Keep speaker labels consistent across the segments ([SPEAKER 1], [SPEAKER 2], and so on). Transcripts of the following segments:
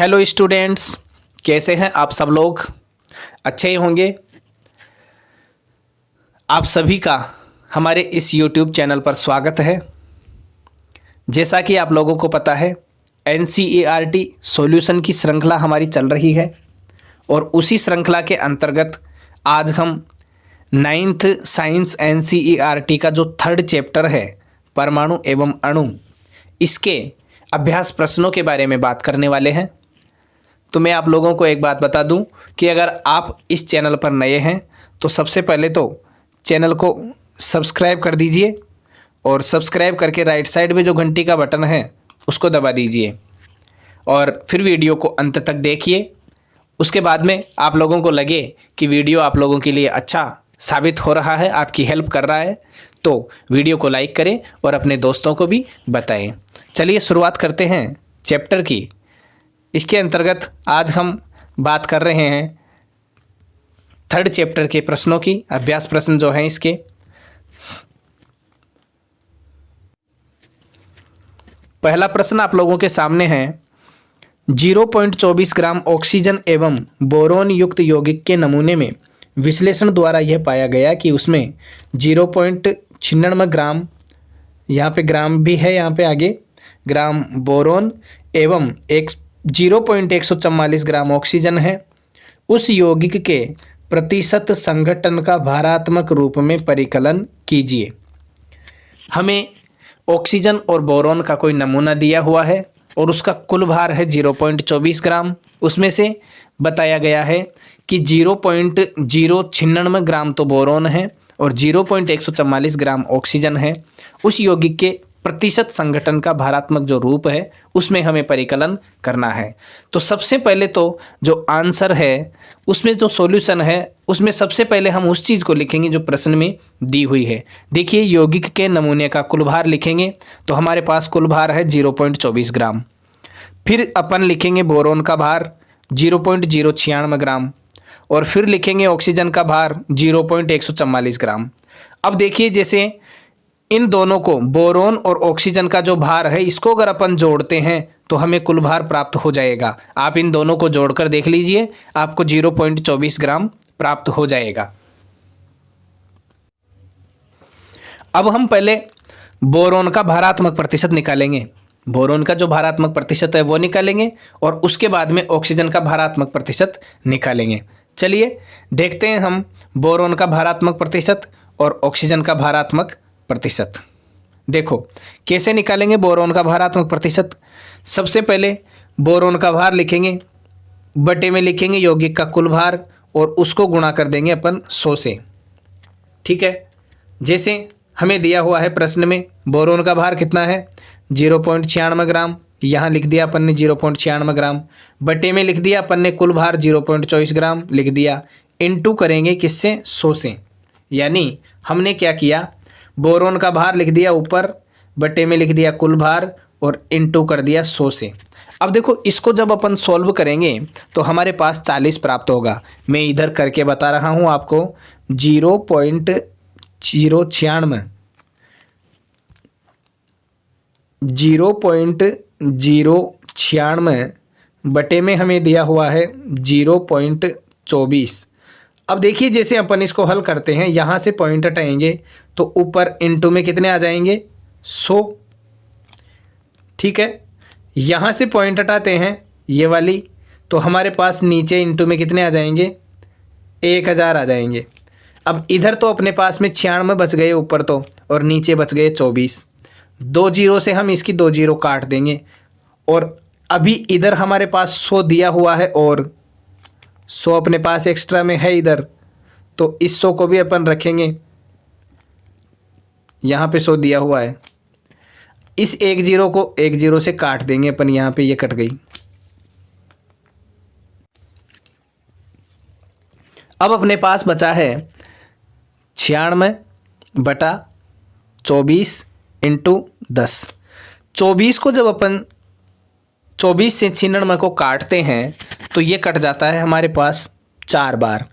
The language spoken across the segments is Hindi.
[SPEAKER 1] हेलो स्टूडेंट्स, कैसे हैं आप सब लोग? अच्छे ही होंगे। आप सभी का हमारे इस YouTube चैनल पर स्वागत है। जैसा कि आप लोगों को पता है, NCERT सॉल्यूशन की श्रृंखला हमारी चल रही है और उसी श्रृंखला के अंतर्गत आज हम 9th साइंस NCERT का जो 3rd चैप्टर है परमाणु एवं अणु, इसके अभ्यास प्रश्नों के बारे में बात करने वाले हैं। तो मैं आप लोगों को एक बात बता दूं कि अगर आप इस चैनल पर नए हैं तो सबसे पहले तो चैनल को सब्सक्राइब कर दीजिए और सब्सक्राइब करके राइट साइड में जो घंटी का बटन है उसको दबा दीजिए और फिर वीडियो को अंत तक देखिए। उसके बाद में आप लोगों को लगे कि वीडियो आप लोगों के लिए अच्छा साबित हो रहा है, आपकी हेल्प कर रहा है, तो वीडियो को लाइक करें और अपने दोस्तों को भी बताएं। चलिए शुरुआत करते हैं चैप्टर की। इसके अंतर्गत आज हम बात कर रहे हैं 3rd चैप्टर के प्रश्नों की। अभ्यास प्रश्न जो हैं इसके, पहला प्रश्न आप लोगों के सामने है। 0.24 ग्राम ऑक्सीजन एवं बोरोन युक्त यौगिक के नमूने में विश्लेषण द्वारा यह पाया गया कि उसमें 0.96 ग्राम, यहाँ पे ग्राम भी है, यहाँ पे आगे ग्राम बोरोन एवं 0.144 ग्राम ऑक्सीजन है। उस यौगिक के प्रतिशत संघटन का भारात्मक रूप में परिकलन कीजिए। हमें ऑक्सीजन और बोरोन का कोई नमूना दिया हुआ है और उसका कुल भार है 0.24 ग्राम। उसमें से बताया गया है कि 0.096 ग्राम तो बोरोन है और 0.144 ग्राम ऑक्सीजन है। उस यौगिक के प्रतिशत संघटन का भारात्मक जो रूप है उसमें हमें परिकलन करना है। तो सबसे पहले तो जो आंसर है उसमें जो सॉल्यूशन है उसमें सबसे पहले हम उस चीज़ को लिखेंगे जो प्रश्न में दी हुई है। देखिए, यौगिक के नमूने का कुल भार लिखेंगे तो हमारे पास कुल भार है 0.24 ग्राम। फिर अपन लिखेंगे बोरोन का भार 0.096 ग्राम और फिर लिखेंगे ऑक्सीजन का भार 0.144 ग्राम। अब देखिए, जैसे इन दोनों को, बोरोन और ऑक्सीजन का जो भार है, इसको अगर अपन जोड़ते हैं तो हमें कुल भार प्राप्त हो जाएगा। आप इन दोनों को जोड़कर देख लीजिए, आपको 0.24 ग्राम प्राप्त हो जाएगा। अब हम पहले बोरोन का भारात्मक प्रतिशत निकालेंगे। बोरोन का जो भारात्मक प्रतिशत है वो निकालेंगे और उसके बाद में ऑक्सीजन का भारात्मक प्रतिशत निकालेंगे। चलिए देखते हैं हम बोरोन का भारात्मक प्रतिशत और ऑक्सीजन का भारात्मक प्रतिशत। देखो कैसे निकालेंगे बोरोन का भारात्मक प्रतिशत। सबसे पहले बोरोन का भार लिखेंगे, बटे में लिखेंगे यौगिक का कुल भार और उसको गुणा कर देंगे अपन 100 से। ठीक है, जैसे हमें दिया हुआ है प्रश्न में बोरोन का भार कितना है 0.96 ग्राम, यहाँ लिख दिया अपन ने 0.96 ग्राम। बटे में लिख दिया अपन ने कुल भार 0.24 ग्राम लिख दिया। इनटू करेंगे किससे, 100 से। यानी हमने क्या किया, बोरोन का भार लिख दिया ऊपर, बटे में लिख दिया कुल भार और इनटू कर दिया 100 से। अब देखो, इसको जब अपन सॉल्व करेंगे तो हमारे पास 40 प्राप्त होगा। मैं इधर करके बता रहा हूँ आपको, 0.096 बटे में हमें दिया हुआ है 0.24। अब देखिए, जैसे अपन इसको हल करते हैं, यहाँ से पॉइंट हटाएंगे तो ऊपर इनटू में कितने आ जाएंगे 100। ठीक है, यहाँ से पॉइंट हटाते हैं ये वाली तो हमारे पास नीचे इनटू में कितने आ जाएंगे 1000 आ जाएंगे। अब इधर तो अपने पास में 96 बच गए ऊपर तो, और नीचे बच गए 24। 2 जीरो से हम इसकी 2 जीरो काट देंगे और अभी इधर हमारे पास 100 दिया हुआ है और 100 अपने पास एक्स्ट्रा में है इधर, तो इस 100 को भी अपन रखेंगे। यहाँ पे 100 दिया हुआ है, इस 1 जीरो को 1 जीरो से काट देंगे अपन, यहाँ पे ये कट गई। अब अपने पास बचा है 96/24 इंटू 10। 24 को जब अपन 24 से 96 को काटते हैं तो ये कट जाता है हमारे पास 4 बार।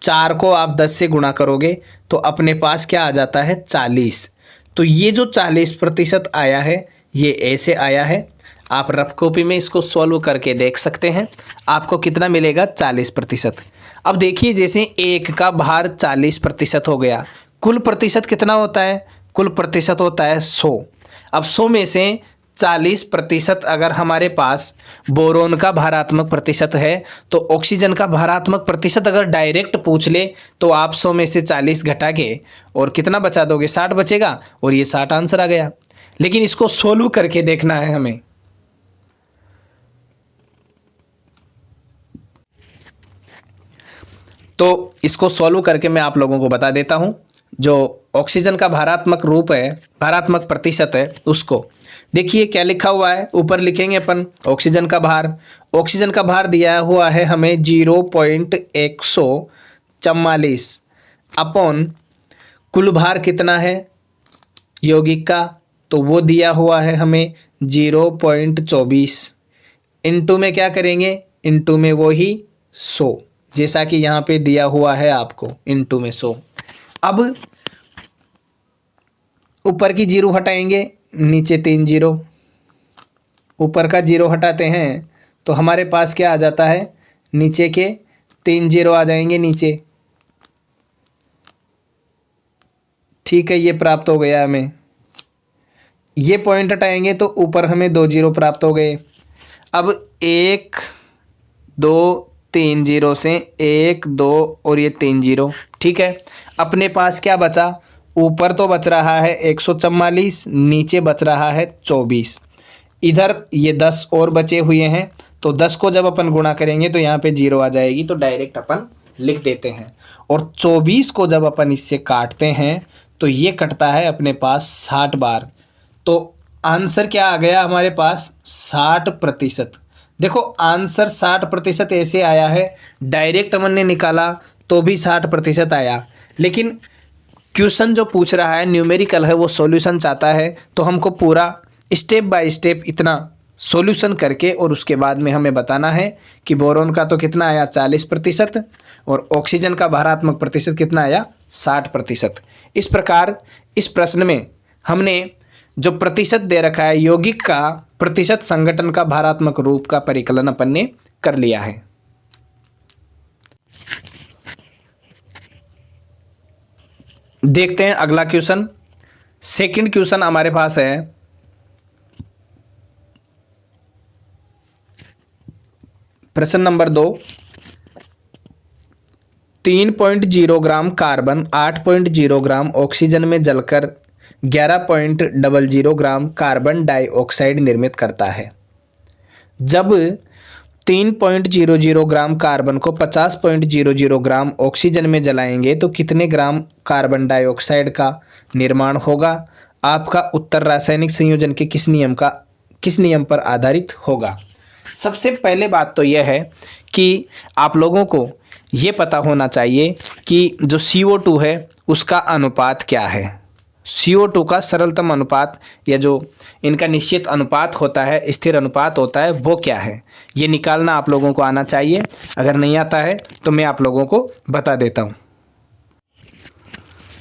[SPEAKER 1] 4 को आप 10 से गुणा करोगे तो अपने पास क्या आ जाता है 40। तो ये जो 40% आया है ये ऐसे आया है। आप रफ कॉपी में इसको सॉल्व करके देख सकते हैं। आपको कितना मिलेगा 40%। अब देखिए जैसे एक का भार 40% हो गया, कुल प्रतिशत कितना होता है? कुल प्रतिशत होता है 100। अब 100 में से 40% अगर हमारे पास बोरोन का भारात्मक प्रतिशत है तो ऑक्सीजन का भारात्मक प्रतिशत अगर डायरेक्ट पूछ ले तो आप 100 में से 40 घटा के और कितना बचा दोगे? 60 बचेगा और ये 60 आंसर आ गया। लेकिन इसको सोल्व करके देखना है हमें। तो इसको सॉल्व करके मैं आप लोगों को बता देता हूं। जो ऑक्सीजन का भारात्मक रूप है, भारात्मक प्रतिशत है, उसको देखिए क्या लिखा हुआ है। ऊपर लिखेंगे अपन ऑक्सीजन का भार। ऑक्सीजन का भार दिया हुआ है हमें 0.144 अपॉन कुल भार कितना है यौगिक का, तो वो दिया हुआ है हमें 0.24। इंटू में क्या करेंगे? इंटू में वो ही 100, जैसा कि यहाँ पे दिया हुआ है आपको, इंटू में 100। अब ऊपर की 0 हटाएंगे, नीचे 3 0, ऊपर का 0 हटाते हैं तो हमारे पास क्या आ जाता है? नीचे के 3 0 आ जाएंगे नीचे। ठीक है, ये प्राप्त हो गया हमें। ये पॉइंट हटाएंगे तो ऊपर हमें 2 0 प्राप्त हो गए। अब 1 2 3 0 से 1 2 और ये 3 0। ठीक है, अपने पास क्या बचा? ऊपर तो बच रहा है 144, नीचे बच रहा है 24। इधर ये 10 और बचे हुए हैं, तो 10 को जब अपन गुणा करेंगे तो यहाँ पे 0 आ जाएगी, तो डायरेक्ट अपन लिख देते हैं। और 24 को जब अपन इससे काटते हैं तो ये कटता है अपने पास 60 बार। तो आंसर क्या आ गया हमारे पास? 60%। देखो आंसर 60% ऐसे आया है, डायरेक्ट अपन ने निकाला तो भी 60% आया। लेकिन क्वेश्चन जो पूछ रहा है न्यूमेरिकल है, वो सॉल्यूशन चाहता है, तो हमको पूरा स्टेप बाय स्टेप इतना सॉल्यूशन करके और उसके बाद में हमें बताना है कि बोरोन का तो कितना आया 40% और ऑक्सीजन का भारात्मक प्रतिशत कितना आया 60%। इस प्रकार इस प्रश्न में हमने जो प्रतिशत दे रखा है यौगिक का प्रतिशत संगठन का भारात्मक रूप का परिकलन अपन ने कर लिया है। देखते हैं अगला क्वेश्चन। सेकंड क्वेश्चन हमारे पास है, प्रश्न number 2। 3.0 gram carbon 8.0 gram oxygen में जलकर 11.00 ग्राम कार्बन डाइऑक्साइड निर्मित करता है। जब 3.00 ग्राम कार्बन को 50.00 ग्राम ऑक्सीजन में जलाएंगे तो कितने ग्राम कार्बन डाइऑक्साइड का निर्माण होगा? आपका उत्तर रासायनिक संयोजन के किस नियम पर आधारित होगा? सबसे पहले बात तो यह है कि आप लोगों को ये पता होना चाहिए कि जो CO2 है उसका अनुपात क्या है। CO2 का सरलतम अनुपात या जो इनका निश्चित अनुपात होता है, स्थिर अनुपात होता है, वो क्या है, ये निकालना आप लोगों को आना चाहिए। अगर नहीं आता है तो मैं आप लोगों को बता देता हूँ।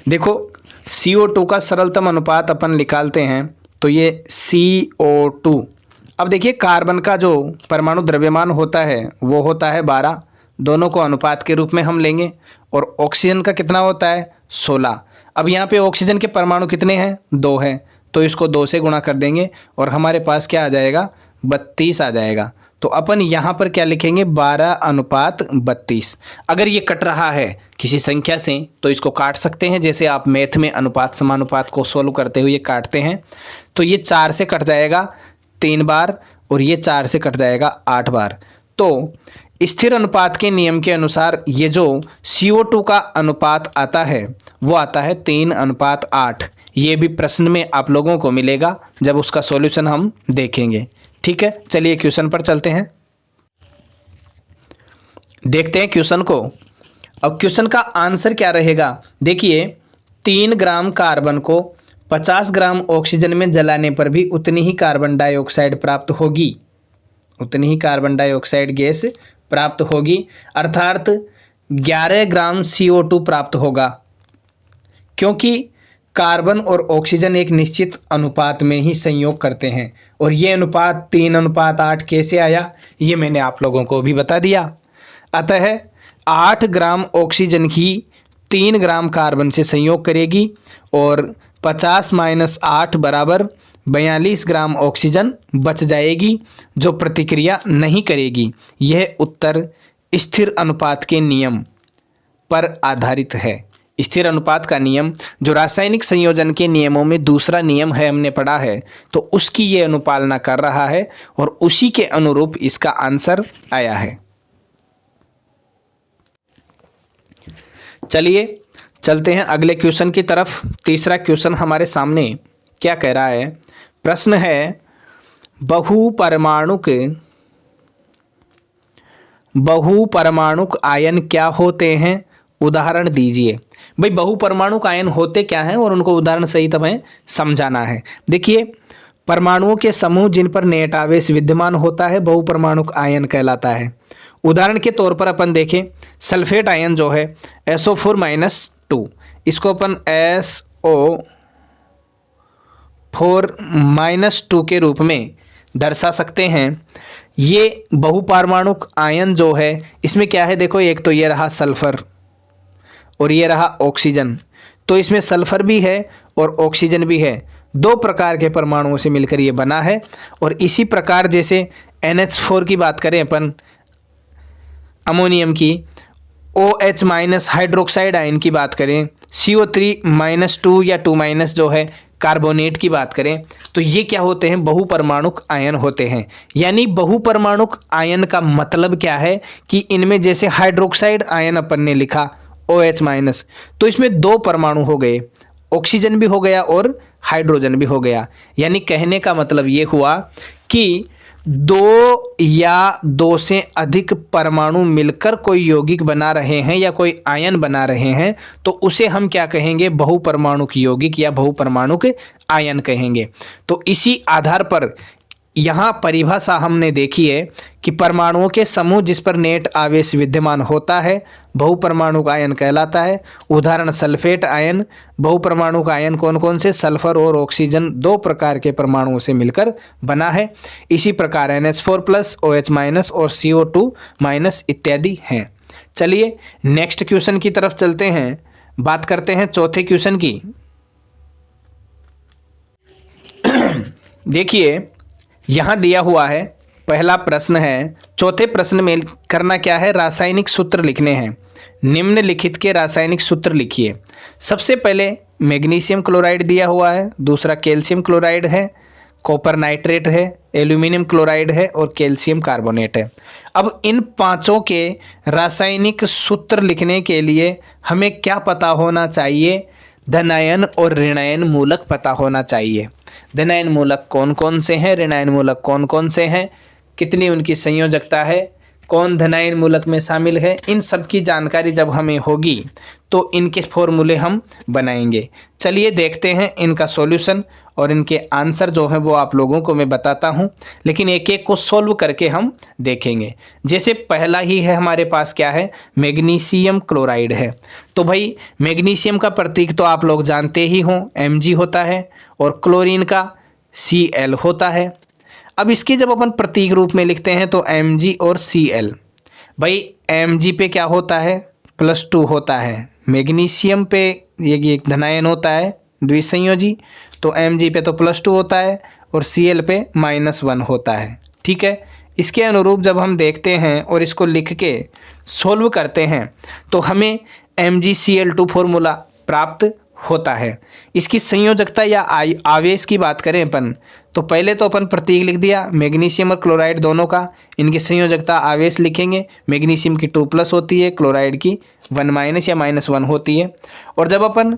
[SPEAKER 1] देखो CO2 का सरलतम अनुपात अपन निकालते हैं तो ये CO2। अब देखिए कार्बन का जो परमाणु द्रव्यमान होता है वो होता है 12, दोनों को अनुपात के रूप में हम लेंगे। और ऑक्सीजन का कितना होता है 16। अब यहाँ पे ऑक्सीजन के परमाणु कितने हैं? 2 हैं, तो इसको 2 से गुणा कर देंगे और हमारे पास क्या आ जाएगा? 32 आ जाएगा। तो अपन यहाँ पर क्या लिखेंगे? 12:32। अगर ये कट रहा है किसी संख्या से तो इसको काट सकते हैं, जैसे आप मैथ में अनुपात समानुपात को सोल्व करते हुए काटते हैं। तो ये 4 से कट जाएगा 3 बार और ये 4 से कट जाएगा 8 बार। तो स्थिर अनुपात के नियम के अनुसार ये जो CO2 का अनुपात आता है वो आता है 3:8। ये भी प्रश्न में आप लोगों को मिलेगा जब उसका सॉल्यूशन हम देखेंगे। ठीक है, चलिए क्वेश्चन पर चलते हैं, देखते हैं क्वेश्चन को। अब क्वेश्चन का आंसर क्या रहेगा? देखिए 3 ग्राम कार्बन को 50 ग्राम ऑक्सीजन में जलाने पर भी उतनी ही कार्बन डाइऑक्साइड प्राप्त होगी, उतनी ही कार्बन डाइऑक्साइड गैस प्राप्त होगी, अर्थात 11 ग्राम CO2 प्राप्त होगा। क्योंकि कार्बन और ऑक्सीजन एक निश्चित अनुपात में ही संयोग करते हैं। और ये अनुपात 3:8 कैसे आया, ये मैंने आप लोगों को भी बता दिया। अतः 8 ग्राम ऑक्सीजन ही 3 ग्राम कार्बन से संयोग करेगी और 50 - 8 बराबर 42 ग्राम ऑक्सीजन बच जाएगी, जो प्रतिक्रिया नहीं करेगी। यह उत्तर स्थिर अनुपात के नियम पर आधारित है। स्थिर अनुपात का नियम जो रासायनिक संयोजन के नियमों में दूसरा नियम है, हमने पढ़ा है, तो उसकी ये अनुपालना कर रहा है और उसी के अनुरूप इसका आंसर आया है। चलिए चलते हैं अगले क्वेश्चन की तरफ। तीसरा क्वेश्चन हमारे सामने क्या कह रहा है? प्रश्न है बहुपरमाणुक आयन क्या होते हैं, उदाहरण दीजिए। भाई बहुपरमाणुक आयन होते क्या हैं और उनको उदाहरण सहित हमें समझाना है। देखिए, परमाणुओं के समूह जिन पर नेट आवेश विद्यमान होता है बहुपरमाणुक आयन कहलाता है। उदाहरण के तौर पर अपन देखें, सल्फेट आयन जो है SO4-2, इसको अपन SO4-2 के रूप में दर्शा सकते हैं। ये बहुपरमाणुक आयन जो है इसमें क्या है, देखो एक तो ये रहा सल्फर और ये रहा ऑक्सीजन, तो इसमें सल्फर भी है और ऑक्सीजन भी है, 2 प्रकार के परमाणुओं से मिलकर ये बना है। और इसी प्रकार जैसे NH4 की बात करें अपन, अमोनियम की, OH- हाइड्रोक्साइड आयन की बात करें, CO3-2 या 2- जो है कार्बोनेट की बात करें, तो ये क्या होते हैं, बहुपरमाणुक आयन होते हैं। यानी बहुपरमाणुक आयन का मतलब क्या है कि इनमें जैसे हाइड्रोक्साइड आयन अपन ने लिखा OH-, तो इसमें 2 परमाणु हो गए, ऑक्सीजन भी हो गया और हाइड्रोजन भी हो गया। यानी कहने का मतलब ये हुआ कि 2 या 2 से अधिक परमाणु मिलकर कोई यौगिक बना रहे हैं या कोई आयन बना रहे हैं, तो उसे हम क्या कहेंगे, बहुपरमाणुक यौगिक या बहुपरमाणुक आयन कहेंगे। तो इसी आधार पर यहाँ परिभाषा हमने देखी है कि परमाणुओं के समूह जिस पर नेट आवेश विद्यमान होता है बहुपरमाणुक आयन कहलाता है। उदाहरण सल्फेट आयन। बहुपरमाणुक आयन कौन कौन से, सल्फर और ऑक्सीजन 2 प्रकार के परमाणुओं से मिलकर बना है। इसी प्रकार NH4+, OH- और CO2- इत्यादि हैं। चलिए नेक्स्ट क्वेश्चन की तरफ चलते हैं, बात करते हैं चौथे क्वेश्चन की। देखिए यहाँ दिया हुआ है, पहला प्रश्न है, चौथे प्रश्न में करना क्या है, रासायनिक सूत्र लिखने हैं। निम्नलिखित के रासायनिक सूत्र लिखिए। सबसे पहले मैग्नीशियम क्लोराइड दिया हुआ है, दूसरा कैल्शियम क्लोराइड है, कॉपर नाइट्रेट है, एल्यूमिनियम क्लोराइड है और कैल्शियम कार्बोनेट है। अब इन पांचों के रासायनिक सूत्र लिखने के लिए हमें क्या पता होना चाहिए, धनायन और ऋणायन मूलक पता होना चाहिए। धनायन मूलक कौन कौन से हैं, ऋणायन मूलक कौन कौन से हैं, कितनी उनकी संयोजकता है, कौन धनायन मूलक में शामिल है, इन सब की जानकारी जब हमें होगी तो इनके फॉर्मूले हम बनाएंगे। चलिए देखते हैं इनका सॉल्यूशन और इनके आंसर जो है वो आप लोगों को मैं बताता हूं, लेकिन एक एक को सॉल्व करके हम देखेंगे। जैसे पहला ही है हमारे पास क्या है, मैग्नीशियम क्लोराइड है। तो भाई मैग्नीशियम का प्रतीक तो आप लोग जानते ही हों, Mg होता है और क्लोरीन का Cl होता है। अब इसके जब अपन प्रतीक रूप में लिखते हैं तो Mg और Cl, भाई Mg पे क्या होता है, +2 होता है, मैग्नीशियम पे ये एक धनायन होता है द्विसंयोजी, तो Mg पे तो +2 होता है और Cl पे -1 होता है। ठीक है, इसके अनुरूप जब हम देखते हैं और इसको लिख के सोल्व करते हैं तो हमें MgCl2 फॉर्मूला प्राप्त होता है। इसकी संयोजकता या आवेश की बात करें अपन, तो पहले तो अपन प्रतीक लिख दिया मैग्नीशियम और क्लोराइड दोनों का, इनकी संयोजकता आवेश लिखेंगे। मैग्नीशियम की 2+ होती है, क्लोराइड की 1- या -1 होती है। और जब अपन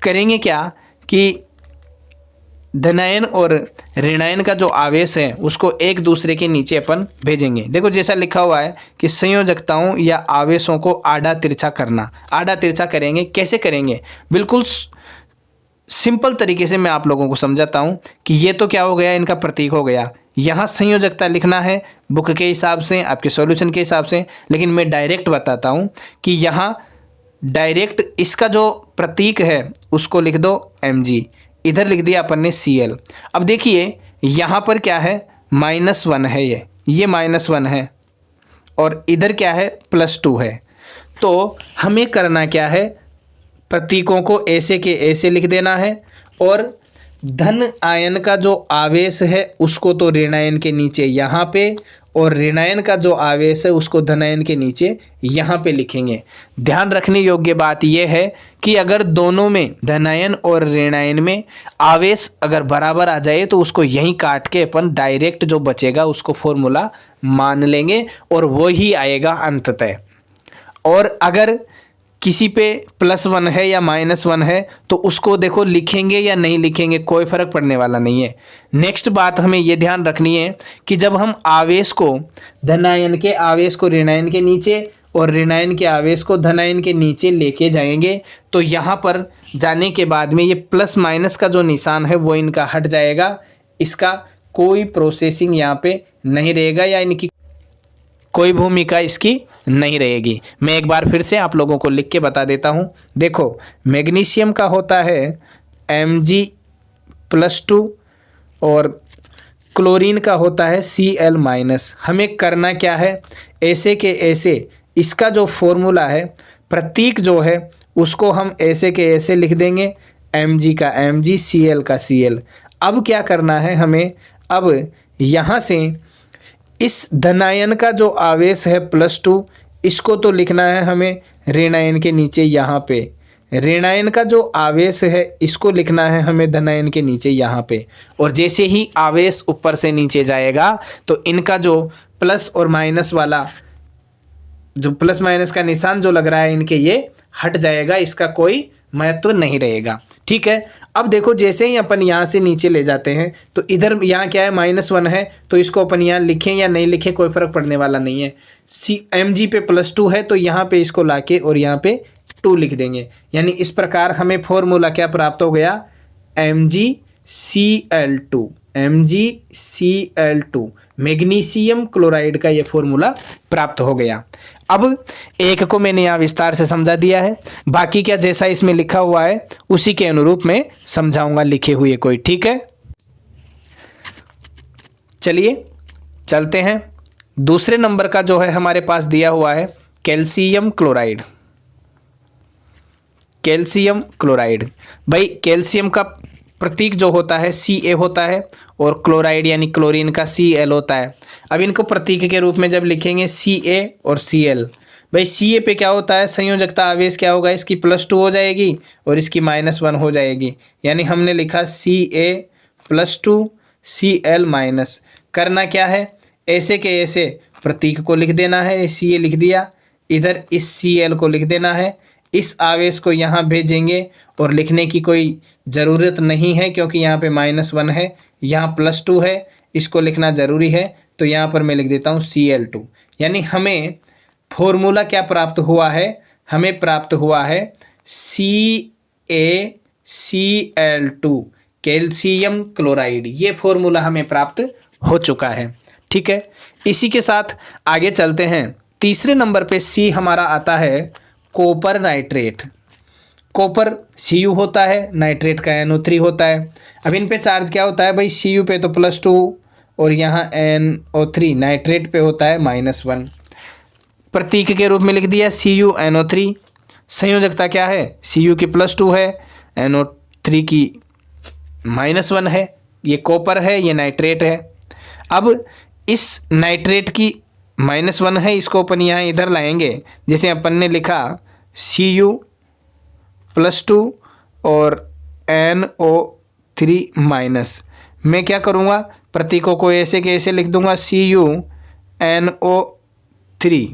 [SPEAKER 1] करेंगे क्या कि धनायन और ऋणायन का जो आवेश है उसको एक दूसरे के नीचे अपन भेजेंगे। देखो जैसा लिखा हुआ है कि संयोजकताओं या आवेशों को आड़ा तिरछा करना। आड़ा तिरछा करेंगे, कैसे करेंगे, बिल्कुल सिंपल तरीके से मैं आप लोगों को समझाता हूँ कि ये तो क्या हो गया, इनका प्रतीक हो गया। यहाँ संयोजकता लिखना है बुक के हिसाब से, आपके सॉल्यूशन के हिसाब से, लेकिन मैं डायरेक्ट बताता हूँ कि यहाँ डायरेक्ट इसका जो प्रतीक है उसको लिख दो Mg, इधर लिख दिया अपन ने Cl। अब देखिए यहाँ पर क्या है, -1 है, ये -1 है और इधर क्या है, +2 है। तो हमें करना क्या है, प्रतीकों को ऐसे के ऐसे लिख देना है और धन आयन का जो आवेश है उसको तो ऋण आयन के नीचे यहाँ पे, और ऋण आयन का जो आवेश है उसको धन आयन के नीचे यहाँ पे लिखेंगे। ध्यान रखने योग्य बात यह है कि अगर दोनों में, धन आयन और ऋण आयन में आवेश अगर बराबर आ जाए तो उसको यहीं काट के अपन डायरेक्ट जो बचेगा उसको फॉर्मूला मान लेंगे और वो ही आएगा अंततः। और अगर किसी पे +1 है या -1 है तो उसको देखो लिखेंगे या नहीं लिखेंगे, कोई फर्क पड़ने वाला नहीं है। नेक्स्ट बात हमें ये ध्यान रखनी है कि जब हम आवेश को, धनायन के आवेश को ऋणायन के नीचे और ऋणायन के आवेश को धनायन के नीचे लेके जाएंगे तो यहाँ पर जाने के बाद में ये प्लस माइनस का जो निशान है वो इनका हट जाएगा, इसका कोई प्रोसेसिंग यहाँ पे नहीं रहेगा या इनकी कोई भूमिका इसकी नहीं रहेगी। मैं एक बार फिर से आप लोगों को लिख के बता देता हूँ। देखो मैग्नीशियम का होता है Mg+2 और क्लोरीन का होता है Cl-। हमें करना क्या है, ऐसे के ऐसे इसका जो फॉर्मूला है, प्रतीक जो है उसको हम ऐसे के ऐसे लिख देंगे, Mg का Mg, Cl का Cl। अब क्या करना है हमें, अब यहाँ से इस धनायन का जो आवेश है +2 इसको तो लिखना है हमें ऋणायन के नीचे यहाँ पे, ऋणायन का जो आवेश है इसको लिखना है हमें धनायन के नीचे यहाँ पे। और जैसे ही आवेश ऊपर से नीचे जाएगा तो इनका जो प्लस और माइनस वाला, जो प्लस माइनस का निशान जो लग रहा है इनके, ये हट जाएगा, इसका कोई महत्व नहीं रहेगा। ठीक है। अब देखो जैसे ही अपन यहाँ से नीचे ले जाते हैं तो इधर यहाँ क्या है, -1 है, तो इसको अपन यहाँ लिखें या नहीं लिखें कोई फर्क पड़ने वाला नहीं है। Mg पे +2 है तो यहाँ पे इसको लाके और यहाँ पे 2 लिख देंगे। यानी इस प्रकार हमें फॉर्मूला क्या प्राप्त हो गया, MgCl2, MgCl2, मैग्नीशियम क्लोराइड का ये फॉर्मूला प्राप्त हो गया। अब एक को मैंने यहाँ विस्तार से समझा दिया है, बाकी क्या जैसा इसमें लिखा हुआ है उसी के अनुरूप मैं समझाऊंगा लिखे हुए कोई। ठीक है, चलिए चलते हैं। दूसरे नंबर का जो है हमारे पास दिया हुआ है कैल्शियम क्लोराइड। कैल्शियम क्लोराइड, भाई कैल्शियम का प्रतीक जो होता है Ca होता है और क्लोराइड यानी क्लोरीन का Cl होता है। अब इनको प्रतीक के रूप में जब लिखेंगे Ca और Cl, भाई Ca पे क्या होता है, संयोजकता आवेश क्या होगा, इसकी +2 हो जाएगी और इसकी -1 हो जाएगी। यानी हमने लिखा Ca+2 Cl-। करना क्या है, ऐसे के ऐसे प्रतीक को लिख देना है, Ca लिख दिया, इधर इस Cl को लिख देना है, इस आवेश को यहाँ भेजेंगे और लिखने की कोई ज़रूरत नहीं है क्योंकि यहाँ पे -1 है, यहाँ +2 है, इसको लिखना ज़रूरी है। तो यहाँ पर मैं लिख देता हूँ Cl2। यानी हमें फॉर्मूला क्या प्राप्त हुआ है, हमें प्राप्त हुआ है CaCl2 कैल्शियम क्लोराइड, ये फॉर्मूला हमें प्राप्त हो चुका है। ठीक है, इसी के साथ आगे चलते हैं। तीसरे नंबर पे C हमारा आता है कॉपर नाइट्रेट। कॉपर Cu होता है, नाइट्रेट का NO3 होता है। अब इन पे चार्ज क्या होता है भाई, Cu पे तो +2 और यहाँ NO3 नाइट्रेट पे होता है -1। प्रतीक के रूप में लिख दिया CuNO3। संयोजकता क्या है, Cu की +2 है, NO3 की -1 है, ये कॉपर है, ये नाइट्रेट है। अब इस नाइट्रेट की -1 है, इसको अपन यहाँ इधर लाएंगे, जैसे अपन ने लिखा Cu+2 और NO3-। मैं क्या करूँगा, प्रतीकों को ऐसे के ऐसे लिख दूंगा CuNO3।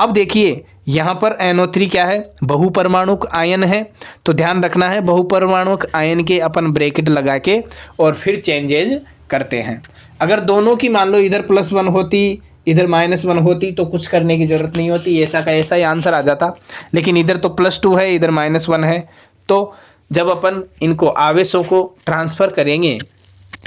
[SPEAKER 1] अब देखिए यहाँ पर NO3 क्या है, बहुपरमाणुक आयन है, तो ध्यान रखना है बहुपरमाणुक आयन के अपन ब्रैकेट लगा के और फिर चेंजेज करते हैं। अगर दोनों की मान लो इधर +1 होती इधर -1 होती तो कुछ करने की ज़रूरत नहीं होती, ऐसा का ऐसा ही आंसर आ जाता। लेकिन इधर तो +2 है, इधर -1 है, तो जब अपन इनको आवेशों को ट्रांसफ़र करेंगे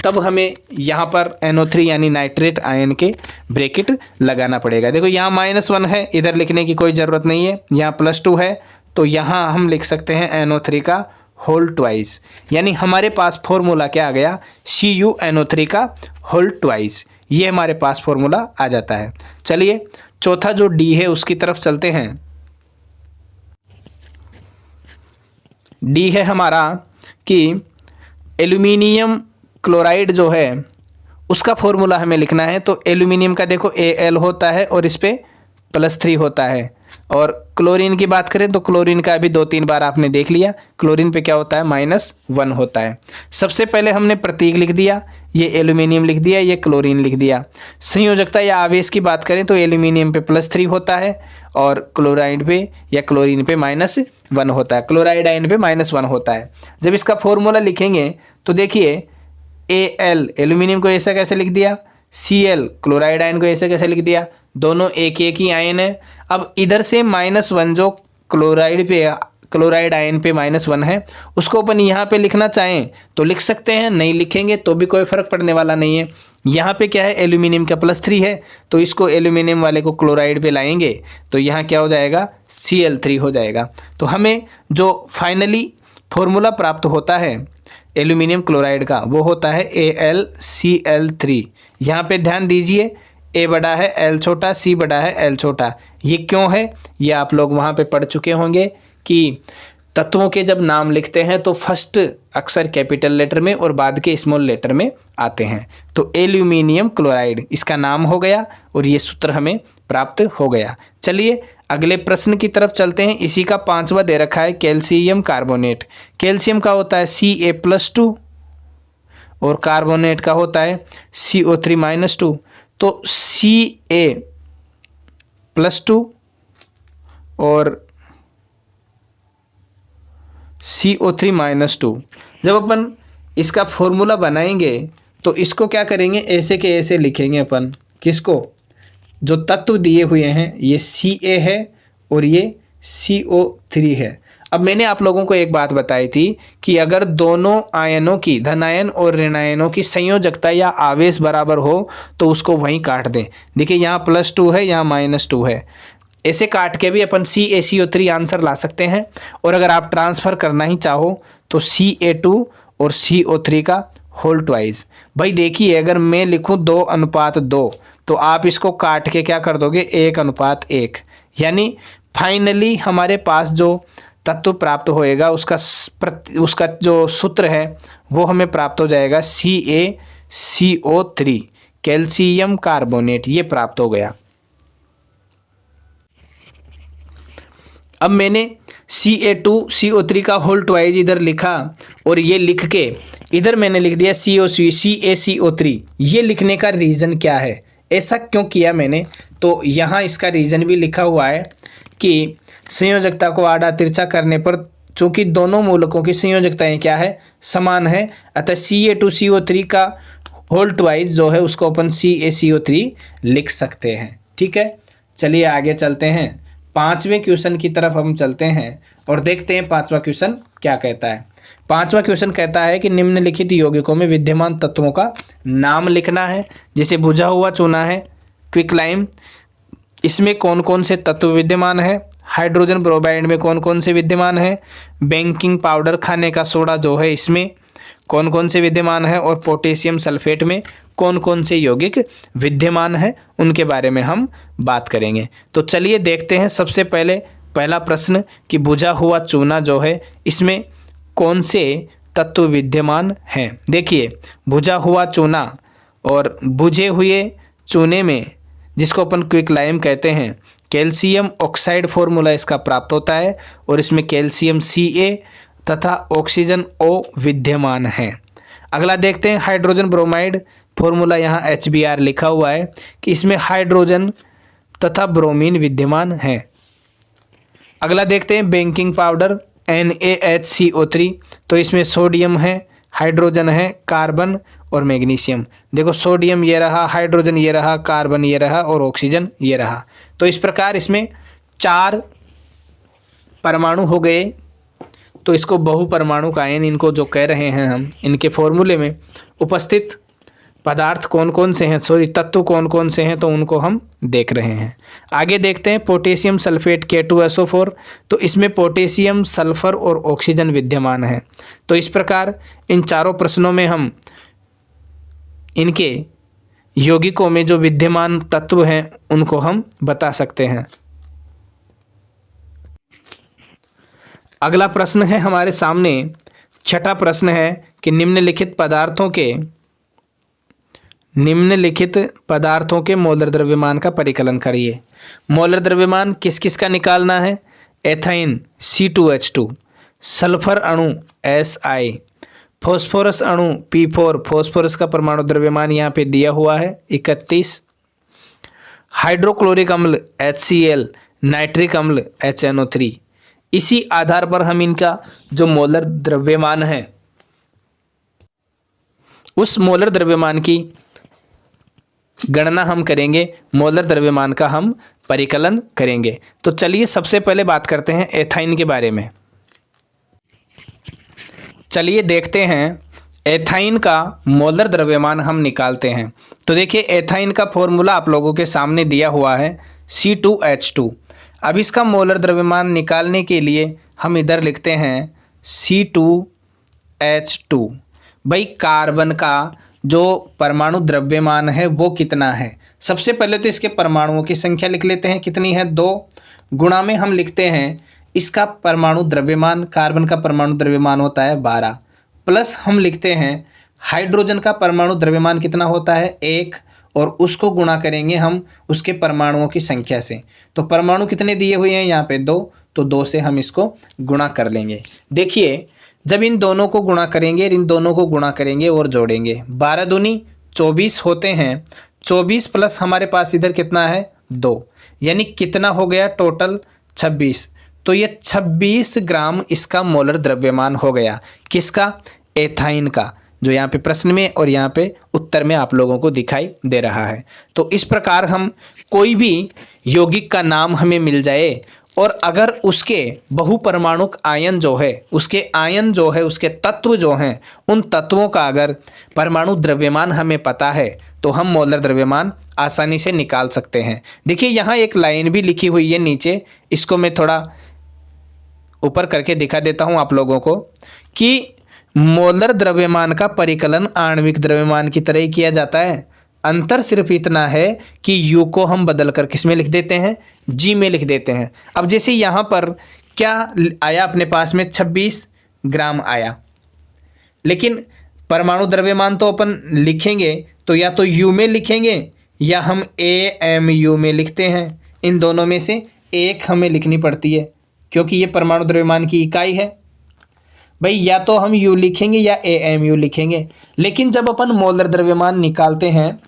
[SPEAKER 1] तब हमें यहाँ पर NO3 यानी नाइट्रेट आयन के ब्रैकेट लगाना पड़ेगा। देखो यहाँ -1 है, इधर लिखने की कोई ज़रूरत नहीं है। यहाँ +2 है तो यहाँ हम लिख सकते हैं NO3 का होल ट्वाइस, यानी हमारे पास फॉर्मूला क्या आ गया, CuNO3 का होल ट्वाइस। ये हमारे पास फॉर्मूला आ जाता है। चलिए चौथा जो D है उसकी तरफ चलते हैं। D है हमारा कि एल्यूमिनियम क्लोराइड जो है उसका फॉर्मूला हमें लिखना है। तो एल्यूमिनियम का देखो Al होता है और इस पे +3 होता है। और क्लोरीन की बात करें तो क्लोरीन का अभी 2-3 बार आपने देख लिया, क्लोरीन पे क्या होता है, -1 होता है। सबसे पहले हमने प्रतीक लिख दिया, ये एल्यूमिनियम लिख दिया, ये क्लोरीन लिख दिया। संयोजकता या आवेश की बात करें तो एल्यूमिनियम पे +3 होता है और क्लोराइड पे या क्लोरीन पे -1 होता है, क्लोराइड आयन पे -1 होता है। जब इसका फॉर्मूला लिखेंगे तो देखिए Al एल्यूमिनियम को ऐसा कैसे लिख दिया, Cl क्लोराइड आयन को ऐसे कैसे लिख दिया, दोनों एक ही आयन है। अब इधर से -1 जो क्लोराइड आयन पे -1 है उसको अपन यहाँ पे लिखना चाहें तो लिख सकते हैं, नहीं लिखेंगे तो भी कोई फर्क पड़ने वाला नहीं है। यहाँ पे क्या है, एल्यूमिनियम का +3 है तो इसको एल्यूमिनियम वाले को क्लोराइड पे लाएंगे तो यहाँ क्या हो जाएगा, Cl3 हो जाएगा। तो हमें जो फाइनली फॉर्मूला प्राप्त होता है एल्यूमिनियम क्लोराइड का वो होता है AlCl3। यहाँ पे ध्यान दीजिए, A बड़ा है, L छोटा, C बड़ा है, L छोटा। ये क्यों है, ये आप लोग वहाँ पे पढ़ चुके होंगे कि तत्वों के जब नाम लिखते हैं तो फर्स्ट अक्सर कैपिटल लेटर में और बाद के स्मॉल लेटर में आते हैं। तो एल्यूमिनियम क्लोराइड इसका नाम हो गया और ये सूत्र हमें प्राप्त हो गया। चलिए अगले प्रश्न की तरफ चलते हैं। इसी का 5वां दे रखा है कैल्शियम कार्बोनेट। कैल्शियम का होता है Ca+2 और कार्बोनेट का होता है CO3-2। तो Ca+2 और CO3-2 जब अपन इसका फॉर्मूला बनाएंगे तो इसको क्या करेंगे, ऐसे के ऐसे लिखेंगे अपन। किसको, जो तत्व दिए हुए हैं, ये Ca है और ये CO3 है। अब मैंने आप लोगों को एक बात बताई थी कि अगर दोनों आयनों की, धनायन और ऋणायनों की संयोजकता या आवेश बराबर हो तो उसको वहीं काट दें। देखिए यहाँ +2 है, यहाँ -2 है, ऐसे काट के भी अपन CaCO3 आंसर ला सकते हैं। और अगर आप ट्रांसफ़र करना ही चाहो तो Ca2 और CO3 का होल ट्वाइस। भाई देखिए अगर मैं लिखूं 2:2 तो आप इसको काट के क्या कर दोगे, 1:1। यानी फाइनली हमारे पास जो तत्व प्राप्त होएगा उसका जो सूत्र है वो हमें प्राप्त हो जाएगा CaCO3 कैल्शियम कार्बोनेट, ये प्राप्त हो गया। अब मैंने Ca2CO3 का होल ट्वाइस इधर लिखा और ये लिख के इधर मैंने लिख दिया CaCO3। ये लिखने का रीज़न क्या है, ऐसा क्यों किया मैंने, तो यहाँ इसका रीज़न भी लिखा हुआ है कि संयोजकता को आड़ा तिरछा करने पर चूंकि दोनों मूलकों की संयोजकताएं क्या है, समान है, अतः Ca2CO3 का होल ट्वाइस जो है उसको अपन CaCO3 लिख सकते हैं। ठीक है, चलिए आगे चलते हैं। 5वें क्वेश्चन की तरफ हम चलते हैं और देखते हैं 5वां क्वेश्चन क्या कहता है। 5वां क्वेश्चन कहता है कि निम्नलिखित यौगिकों में विद्यमान तत्वों का नाम लिखना है। जैसे बुझा हुआ चूना है, क्विकलाइम, इसमें कौन कौन से तत्व विद्यमान है, हाइड्रोजन ब्रोमाइड में कौन कौन से विद्यमान है, बेकिंग पाउडर खाने का सोडा जो है इसमें कौन कौन से विद्यमान है, और पोटेशियम सल्फेट में कौन कौन से यौगिक विद्यमान है, उनके बारे में हम बात करेंगे। तो चलिए देखते हैं। सबसे पहले पहला प्रश्न कि बुझा हुआ चूना जो है इसमें कौन से तत्व विद्यमान हैं। देखिए बुझा हुआ चूना और बुझे हुए चूने में, जिसको अपन क्विकलाइम कहते हैं, कैल्शियम ऑक्साइड फॉर्मूला इसका प्राप्त होता है और इसमें कैल्शियम Ca तथा ऑक्सीजन O विद्यमान है। अगला देखते हैं हाइड्रोजन ब्रोमाइड फॉर्मूला, यहाँ HBr लिखा हुआ है कि इसमें हाइड्रोजन तथा ब्रोमीन विद्यमान है। अगला देखते हैं बेकिंग पाउडर NaHCO3, तो इसमें सोडियम है, हाइड्रोजन है, कार्बन और मैग्नीशियम। देखो सोडियम ये रहा, हाइड्रोजन ये रहा, कार्बन ये रहा और ऑक्सीजन ये रहा। तो इस प्रकार इसमें 4 परमाणु हो गए। तो इसको बहुपरमाणु आयन इनको जो कह रहे हैं हम, इनके फॉर्मूले में, उपस्थित पदार्थ कौन कौन से हैं, सॉरी तत्व कौन कौन से हैं, तो उनको हम देख रहे हैं। आगे देखते हैं पोटेशियम सल्फेट K2SO4। तो इसमें पोटेशियम, सल्फर और ऑक्सीजन विद्यमान है। तो इस प्रकार इन चारों प्रश्नों में हम इनके यौगिकों में जो विद्यमान तत्व हैं उनको हम बता सकते हैं। अगला प्रश्न है हमारे सामने, छठा प्रश्न है कि निम्नलिखित पदार्थों के मोलर द्रव्यमान का परिकलन करिए। मोलर द्रव्यमान किस किस का निकालना है? एथाइन C2H2, सल्फर अणु Si, फॉस्फोरस अणु P4, फॉस्फोरस का परमाणु द्रव्यमान यहाँ पे दिया हुआ है 31, हाइड्रोक्लोरिक अम्ल HCl, नाइट्रिक अम्ल HNO3। इसी आधार पर हम इनका जो मोलर द्रव्यमान है उस मोलर द्रव्यमान की गणना हम करेंगे, मोलर द्रव्यमान का हम परिकलन करेंगे। तो चलिए सबसे पहले बात करते हैं एथाइन के बारे में। चलिए देखते हैं एथाइन का मोलर द्रव्यमान हम निकालते हैं। तो देखिए एथाइन का फॉर्मूला आप लोगों के सामने दिया हुआ है C2H2। अब इसका मोलर द्रव्यमान निकालने के लिए हम इधर लिखते हैं C2H2। भाई कार्बन का जो परमाणु द्रव्यमान है वो कितना है? सबसे पहले तो इसके परमाणुओं की संख्या लिख लेते हैं, कितनी है 2, गुणा में हम लिखते हैं इसका परमाणु द्रव्यमान, कार्बन का परमाणु द्रव्यमान होता है 12, प्लस हम लिखते हैं हाइड्रोजन का परमाणु द्रव्यमान कितना होता है 1, और उसको गुणा करेंगे हम उसके परमाणुओं की संख्या से। तो परमाणु कितने दिए हुए हैं यहाँ पे 2, तो 2 से हम इसको गुणा कर लेंगे। देखिए जब इन दोनों को गुणा करेंगे, इन दोनों को गुणा करेंगे और जोड़ेंगे, 12 दूनी 24 होते हैं, 24 प्लस हमारे पास इधर कितना है 2, यानी कितना हो गया टोटल 26। तो ये 26 ग्राम इसका मोलर द्रव्यमान हो गया। किसका? एथाइन का, जो यहाँ पे प्रश्न में और यहाँ पे उत्तर में आप लोगों को दिखाई दे रहा है। तो इस प्रकार हम कोई भी यौगिक का नाम हमें मिल जाए और अगर उसके बहुपरमाणुक आयन जो है, उसके तत्व जो हैं, उन तत्वों का अगर परमाणु द्रव्यमान हमें पता है तो हम मोलर द्रव्यमान आसानी से निकाल सकते हैं। देखिए यहाँ एक लाइन भी लिखी हुई है नीचे, इसको मैं थोड़ा ऊपर करके दिखा देता हूँ आप लोगों को कि मोलर द्रव्यमान का परिकलन आणविक द्रव्यमान की तरह ही किया जाता है। अंतर सिर्फ इतना है कि U को हम बदल कर किस में लिख देते हैं, G में लिख देते हैं। अब जैसे यहाँ पर क्या आया अपने पास में 26 ग्राम आया, लेकिन परमाणु द्रव्यमान तो अपन लिखेंगे तो या तो U में लिखेंगे या हम AMU में लिखते हैं। इन दोनों में से एक हमें लिखनी पड़ती है क्योंकि ये परमाणु द्रव्यमान की इकाई है। भाई या तो हम U लिखेंगे या AMU लिखेंगे, लेकिन जब अपन मोलर द्रव्यमान निकालते हैं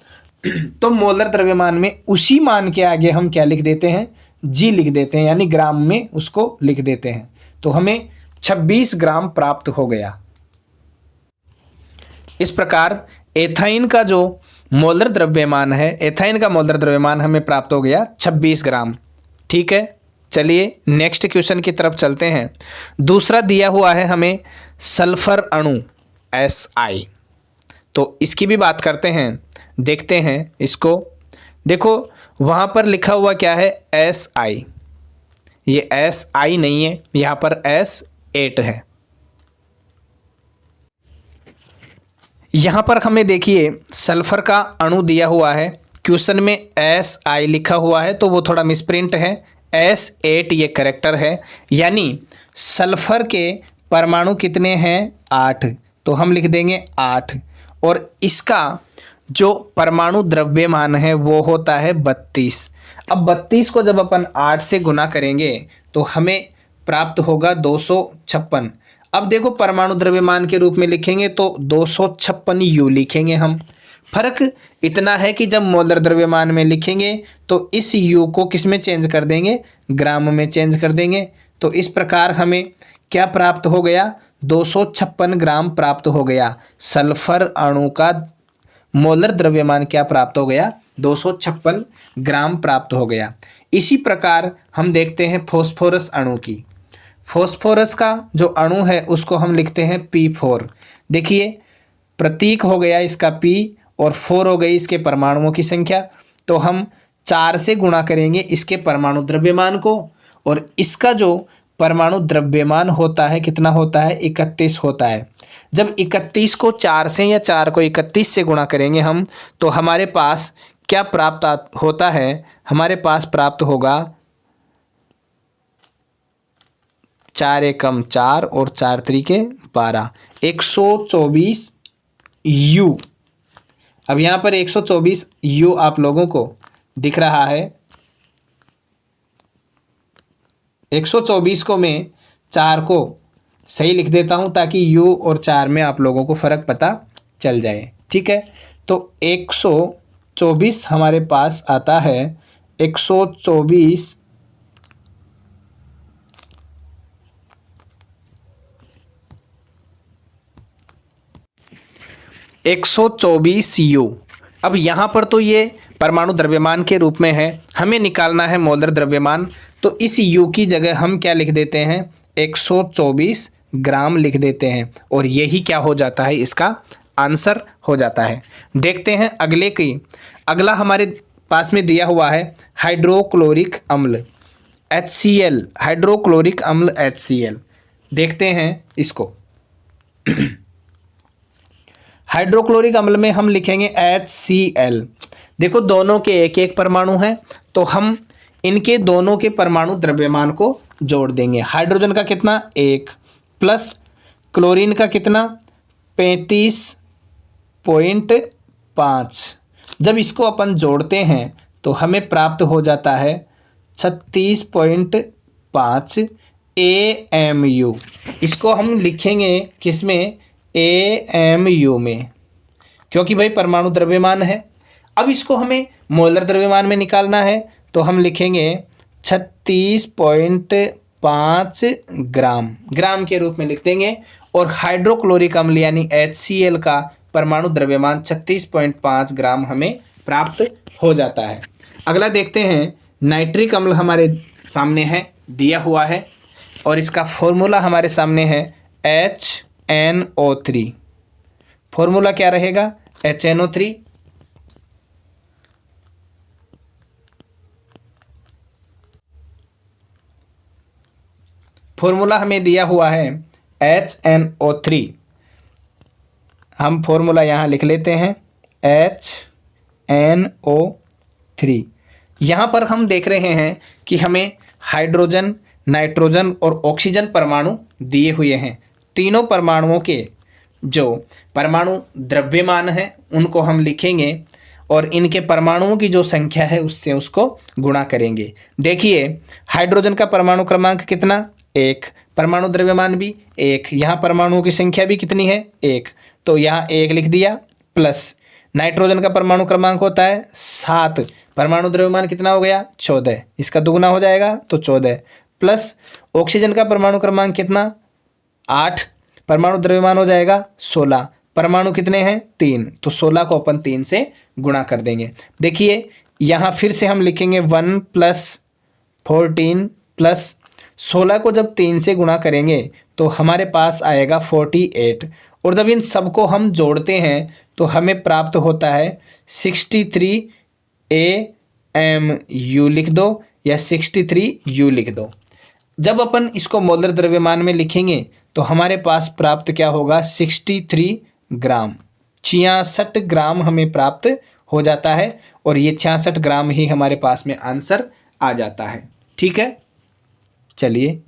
[SPEAKER 1] तो मोलर द्रव्यमान में उसी मान के आगे हम क्या लिख देते हैं, G लिख देते हैं, यानी ग्राम में उसको लिख देते हैं। तो हमें 26 ग्राम प्राप्त हो गया। इस प्रकार एथाइन का जो मोलर द्रव्यमान है, एथाइन का मोलर द्रव्यमान हमें प्राप्त हो गया 26 ग्राम। ठीक है, चलिए नेक्स्ट क्वेश्चन की तरफ चलते हैं। दूसरा दिया हुआ है हमें सल्फर अणु Si। तो इसकी भी बात करते हैं, देखते हैं इसको। देखो वहाँ पर लिखा हुआ क्या है Si, ये Si नहीं है, यहाँ पर S8 है। यहाँ पर हमें देखिए सल्फर का अणु दिया हुआ है, क्वेश्चन में Si लिखा हुआ है तो वो थोड़ा मिसप्रिंट है, S8 ये करेक्टर है, यानी सल्फर के परमाणु कितने हैं 8, तो हम लिख देंगे 8, और इसका जो परमाणु द्रव्यमान है वो होता है 32। अब 32 को जब अपन 8 से गुना करेंगे तो हमें प्राप्त होगा 256। अब देखो परमाणु द्रव्यमान के रूप में लिखेंगे तो 256 U लिखेंगे हम। फर्क इतना है कि जब मोलर द्रव्यमान में लिखेंगे तो इस U को किस में चेंज कर देंगे, ग्राम में चेंज कर देंगे। तो इस प्रकार हमें क्या प्राप्त हो गया, 256 ग्राम प्राप्त हो गया। सल्फर अणु का मोलर द्रव्यमान क्या प्राप्त हो गया, 256 ग्राम प्राप्त हो गया। इसी प्रकार हम देखते हैं फॉस्फोरस अणु की। फॉस्फोरस का जो अणु है उसको हम लिखते हैं P4। देखिए प्रतीक हो गया इसका P और 4 हो गई इसके परमाणुओं की संख्या। तो हम 4 से गुणा करेंगे इसके परमाणु द्रव्यमान को, और इसका जो परमाणु द्रव्यमान होता है कितना होता है, 31 होता है। जब 31 को 4 से या 4 को 31 से गुणा करेंगे हम, तो हमारे पास क्या प्राप्त होता है, हमारे पास प्राप्त होगा 4 एकम 4 और 4 त्रिके 12, 124 U। अब यहाँ पर 124 U आप लोगों को दिख रहा है। 124 को मैं 4 को सही लिख देता हूँ ताकि U और 4 में आप लोगों को फ़र्क पता चल जाए, ठीक है। तो 124 हमारे पास आता है 124 U। अब यहाँ पर तो ये परमाणु द्रव्यमान के रूप में है, हमें निकालना है मोलर द्रव्यमान। तो इस U की जगह हम क्या लिख देते हैं, 124 ग्राम लिख देते हैं, और यही क्या हो जाता है, इसका आंसर हो जाता है। देखते हैं अगला हमारे पास में दिया हुआ है हाइड्रोक्लोरिक अम्ल HCl, हाइड्रोक्लोरिक अम्ल HCl। देखते हैं इसको। हाइड्रोक्लोरिक अम्ल में हम लिखेंगे HCl। देखो दोनों के एक एक परमाणु हैं, तो हम इनके दोनों के परमाणु द्रव्यमान को जोड़ देंगे। हाइड्रोजन का कितना 1 प्लस क्लोरीन का कितना 35.5। जब इसको अपन जोड़ते हैं तो हमें प्राप्त हो जाता है 36.5 AMU। इसको हम लिखेंगे किसमें, AMU में, क्योंकि भाई परमाणु द्रव्यमान है। अब इसको हमें मोलर द्रव्यमान में निकालना है, तो हम लिखेंगे 36.5 ग्राम के रूप में लिख देंगे, और हाइड्रोक्लोरिक अम्ल यानी HCl का परमाणु द्रव्यमान 36.5 ग्राम हमें प्राप्त हो जाता है। अगला देखते हैं, नाइट्रिक अम्ल हमारे सामने है, दिया हुआ है, और इसका फॉर्मूला हमारे सामने है HNO3। फॉर्मूला क्या रहेगा, HNO3 फॉर्मूला हमें दिया हुआ है HNO3। हम फॉर्मूला यहाँ लिख लेते हैं HNO3। यहाँ पर हम देख रहे हैं कि हमें हाइड्रोजन, नाइट्रोजन और ऑक्सीजन परमाणु दिए हुए हैं। तीनों परमाणुओं के जो परमाणु द्रव्यमान है उनको हम लिखेंगे, और इनके परमाणुओं की जो संख्या है उससे उसको गुणा करेंगे। देखिए हाइड्रोजन का परमाणु क्रमांक कितना 1, परमाणु द्रव्यमान भी 1, यहाँ परमाणुओं की संख्या भी कितनी है 1, तो यहाँ 1 लिख दिया, प्लस नाइट्रोजन का परमाणु क्रमांक होता है 7, परमाणु द्रव्यमान कितना हो गया 14, इसका दुगुना हो जाएगा तो 14, प्लस ऑक्सीजन का परमाणु क्रमांक कितना 8, परमाणु द्रव्यमान हो जाएगा 16, परमाणु कितने हैं 3, तो 16 को अपन 3 से गुणा कर देंगे। देखिए यहाँ फिर से हम लिखेंगे 1 + 14 + 16 को जब 3 से गुणा करेंगे तो हमारे पास आएगा 48, और जब इन सबको हम जोड़ते हैं तो हमें प्राप्त होता है 63 AMU लिख दो या 63 U लिख दो। जब अपन इसको मोलर द्रव्यमान में लिखेंगे तो हमारे पास प्राप्त क्या होगा 63 ग्राम, 66 ग्राम हमें प्राप्त हो जाता है, और ये 66 ग्राम ही हमारे पास में आंसर आ जाता है। ठीक है, चलिए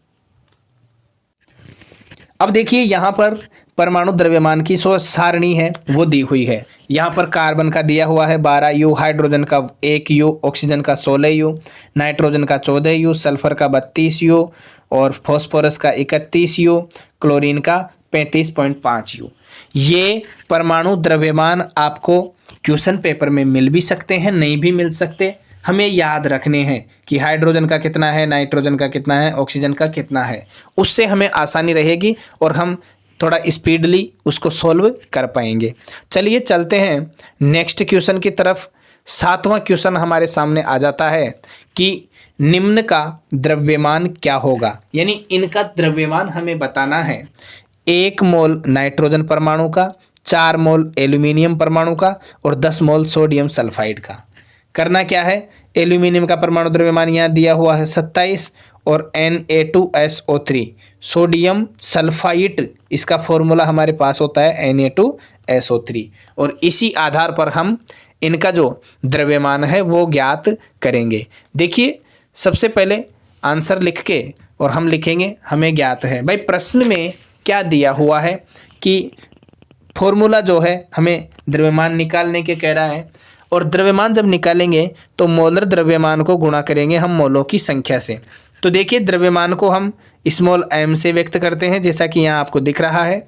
[SPEAKER 1] अब देखिए यहाँ पर परमाणु द्रव्यमान की जो सारणी है वो दी हुई है। यहाँ पर कार्बन का दिया हुआ है 12 U, हाइड्रोजन का 1 U, ऑक्सीजन का 16 U, नाइट्रोजन का 14 U, सल्फर का 32 U और फॉस्फोरस का 31 U, क्लोरीन का 35.5 U। ये परमाणु द्रव्यमान आपको क्वेश्चन पेपर में मिल भी सकते हैं, नहीं भी मिल सकते। हमें याद रखने हैं कि हाइड्रोजन का कितना है, नाइट्रोजन का कितना है, ऑक्सीजन का कितना है, उससे हमें आसानी रहेगी और हम थोड़ा स्पीडली उसको सॉल्व कर पाएंगे। चलिए चलते हैं नेक्स्ट क्वेश्चन की तरफ। 7वां क्वेश्चन हमारे सामने आ जाता है कि निम्न का द्रव्यमान क्या होगा, यानी इनका द्रव्यमान हमें बताना है। 1 मोल नाइट्रोजन परमाणु का 4 मोल एल्यूमिनियम परमाणु का और 10 मोल सोडियम सल्फाइड का। करना क्या है, एल्यूमिनियम का परमाणु द्रव्यमान यहाँ दिया हुआ है 27 और Na2SO3, सोडियम सल्फाइड इसका फॉर्मूला हमारे पास होता है Na2SO3, और इसी आधार पर हम इनका जो द्रव्यमान है वो ज्ञात करेंगे। देखिए सबसे पहले आंसर लिख के और हम लिखेंगे हमें ज्ञात है। भाई प्रश्न में क्या दिया हुआ है कि फॉर्मूला जो है हमें द्रव्यमान निकालने के कह रहा है, और द्रव्यमान जब निकालेंगे तो मोलर द्रव्यमान को गुणा करेंगे हम मोलों की संख्या से। तो देखिए द्रव्यमान को हम स्मॉल m से व्यक्त करते हैं, जैसा कि यहाँ आपको दिख रहा है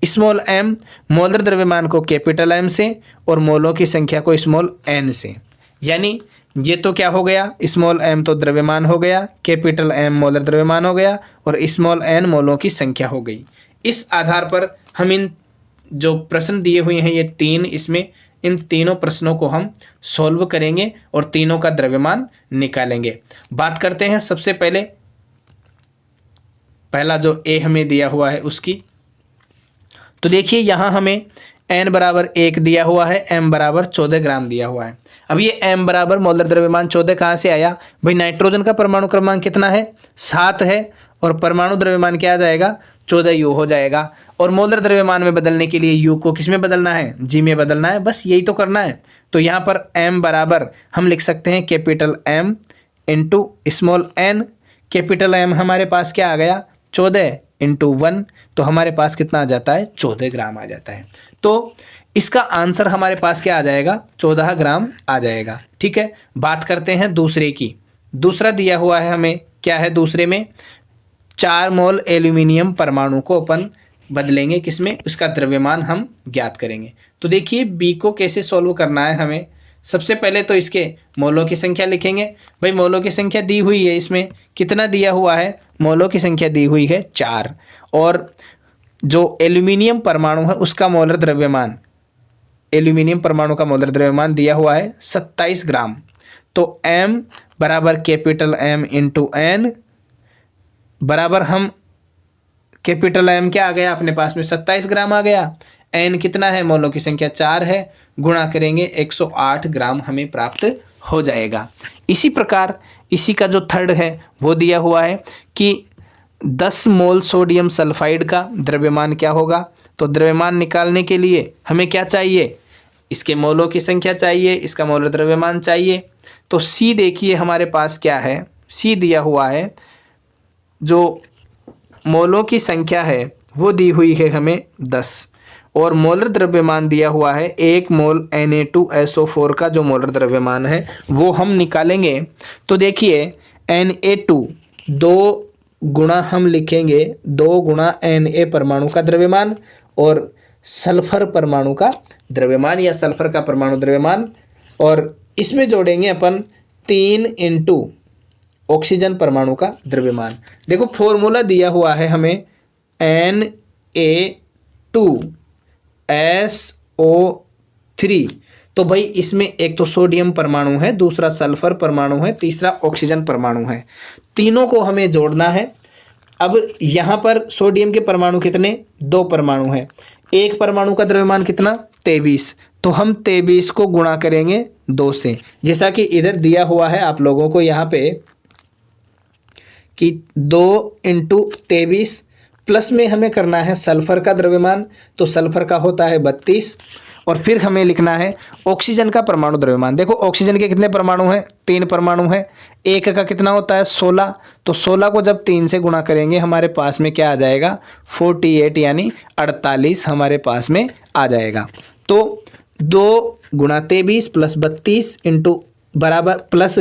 [SPEAKER 1] स्मॉल m, मोलर द्रव्यमान को कैपिटल M से और मोलों की संख्या को स्मॉल n से। यानी ये तो क्या हो गया, स्मॉल m तो द्रव्यमान हो गया, कैपिटल M मोलर द्रव्यमान हो गया और स्मॉल n मोलों की संख्या हो गई। इस आधार पर हम इन जो प्रश्न दिए हुए हैं ये 3, इसमें इन तीनों प्रश्नों को हम सॉल्व करेंगे और तीनों का द्रव्यमान निकालेंगे। बात करते हैं सबसे पहले पहला जो A हमें दिया हुआ है उसकी। तो देखिए यहाँ हमें n बराबर 1 दिया हुआ है, m बराबर 14 ग्राम दिया हुआ है। अब ये m बराबर मोलर द्रव्यमान 14 कहाँ से आया, भाई नाइट्रोजन का परमाणु क्रमांक कितना है 7 है और परमाणु द्रव्यमान क्या आ जाएगा 14 U हो जाएगा। और मोलर द्रव्यमान में बदलने के लिए U को किस में बदलना है, G में बदलना है, बस यही तो करना है। तो यहाँ पर m बराबर हम लिख सकते हैं capital M into small n। Capital M हमारे पास क्या आ गया 14 इंटू 1, तो हमारे पास कितना आ जाता है 14 ग्राम आ जाता है। तो इसका आंसर हमारे पास क्या आ जाएगा 14 ग्राम आ जाएगा। ठीक है, बात करते हैं दूसरे की। दूसरा दिया हुआ है हमें क्या है, दूसरे में 4 मोल एल्यूमिनियम परमाणु को अपन बदलेंगे किसमें, उसका द्रव्यमान हम ज्ञात करेंगे। तो देखिए बी को कैसे सॉल्व करना है हमें। सबसे पहले तो इसके मोलों की संख्या लिखेंगे। भाई मोलों की संख्या दी हुई है, इसमें कितना दिया हुआ है, मोलों की संख्या दी हुई है 4, और जो एल्यूमिनियम परमाणु है उसका मोलर द्रव्यमान, एल्यूमिनियम परमाणु का मोलर द्रव्यमान दिया हुआ है 27 ग्राम। तो m बराबर कैपिटल M इंटू n बराबर हम कैपिटल M क्या आ गया अपने पास में 27 ग्राम आ गया, n कितना है, मोलों की संख्या 4 है, गुणा करेंगे 108 ग्राम हमें प्राप्त हो जाएगा। इसी प्रकार इसी का जो थर्ड है वो दिया हुआ है कि 10 मोल सोडियम सल्फाइड का द्रव्यमान क्या होगा। तो द्रव्यमान निकालने के लिए हमें क्या चाहिए, इसके मोलों की संख्या चाहिए, इसका मोलर द्रव्यमान चाहिए। तो C देखिए हमारे पास क्या है, C दिया हुआ है, जो मोलों की संख्या है वो दी हुई है हमें 10 और मोलर द्रव्यमान दिया हुआ है 1 मोल Na2SO4 का जो मोलर द्रव्यमान है वो हम निकालेंगे। तो देखिए Na2 2 गुणा हम लिखेंगे 2 गुणा Na परमाणु का द्रव्यमान और सल्फर परमाणु का द्रव्यमान या सल्फर का परमाणु द्रव्यमान, और इसमें जोड़ेंगे अपन 3 इंटू ऑक्सीजन परमाणु का द्रव्यमान। देखो फॉर्मूला दिया हुआ है हमें Na2SO3, तो भाई इसमें एक तो सोडियम परमाणु है, दूसरा सल्फर परमाणु है, तीसरा ऑक्सीजन परमाणु है, तीनों को हमें जोड़ना है। अब यहाँ पर सोडियम के परमाणु कितने, 2 परमाणु हैं, एक परमाणु का द्रव्यमान कितना 23, तो हम 23 को गुणा करेंगे 2 से, जैसा कि इधर दिया हुआ है आप लोगों को यहाँ पे कि 2 इंटू 23 प्लस में हमें करना है सल्फर का द्रव्यमान, तो सल्फर का होता है 32, और फिर हमें लिखना है ऑक्सीजन का परमाणु द्रव्यमान। देखो ऑक्सीजन के कितने परमाणु हैं, 3 परमाणु हैं, एक का कितना होता है 16, तो 16 को जब 3 से गुणा करेंगे हमारे पास में क्या आ जाएगा 48, यानी 48 हमारे पास में आ जाएगा। तो 2 गुणा 23 प्लस 32 इंटू बराबर प्लस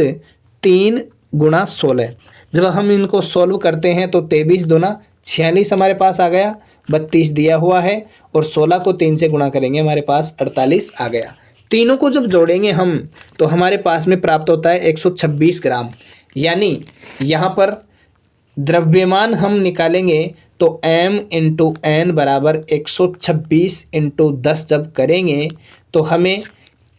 [SPEAKER 1] 3 गुणा 16, जब हम इनको सॉल्व करते हैं तो 23 दूना 46 हमारे पास आ गया, 32 दिया हुआ है और 16 को 3 से गुणा करेंगे हमारे पास 48 आ गया। तीनों को जब जोड़ेंगे हम तो हमारे पास में प्राप्त होता है 126 ग्राम। यानी यहाँ पर द्रव्यमान हम निकालेंगे तो m इंटू n बराबर 126 इंटू 10 जब करेंगे तो हमें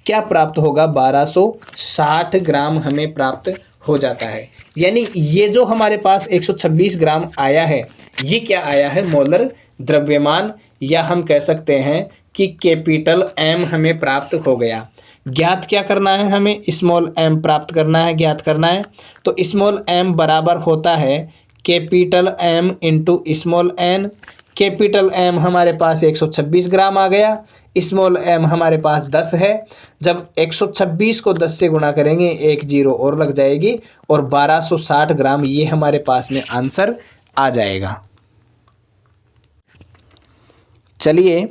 [SPEAKER 1] क्या प्राप्त होगा 1260 ग्राम हमें प्राप्त हो जाता है। यानी ये जो हमारे पास 126 ग्राम आया है ये क्या आया है मोलर द्रव्यमान, या हम कह सकते हैं कि कैपिटल एम हमें प्राप्त हो गया। ज्ञात क्या करना है, हमें स्मॉल एम प्राप्त करना है, ज्ञात करना है। तो स्मॉल एम बराबर होता है capital M into small N. Capital M हमारे पास 126 ग्राम आ गया, स्मॉल एम हमारे पास 10 है। जब 126 को 10 से गुणा करेंगे, एक जीरो और लग जाएगी, और 1260 ग्राम ये हमारे पास में आंसर आ जाएगा। चलिए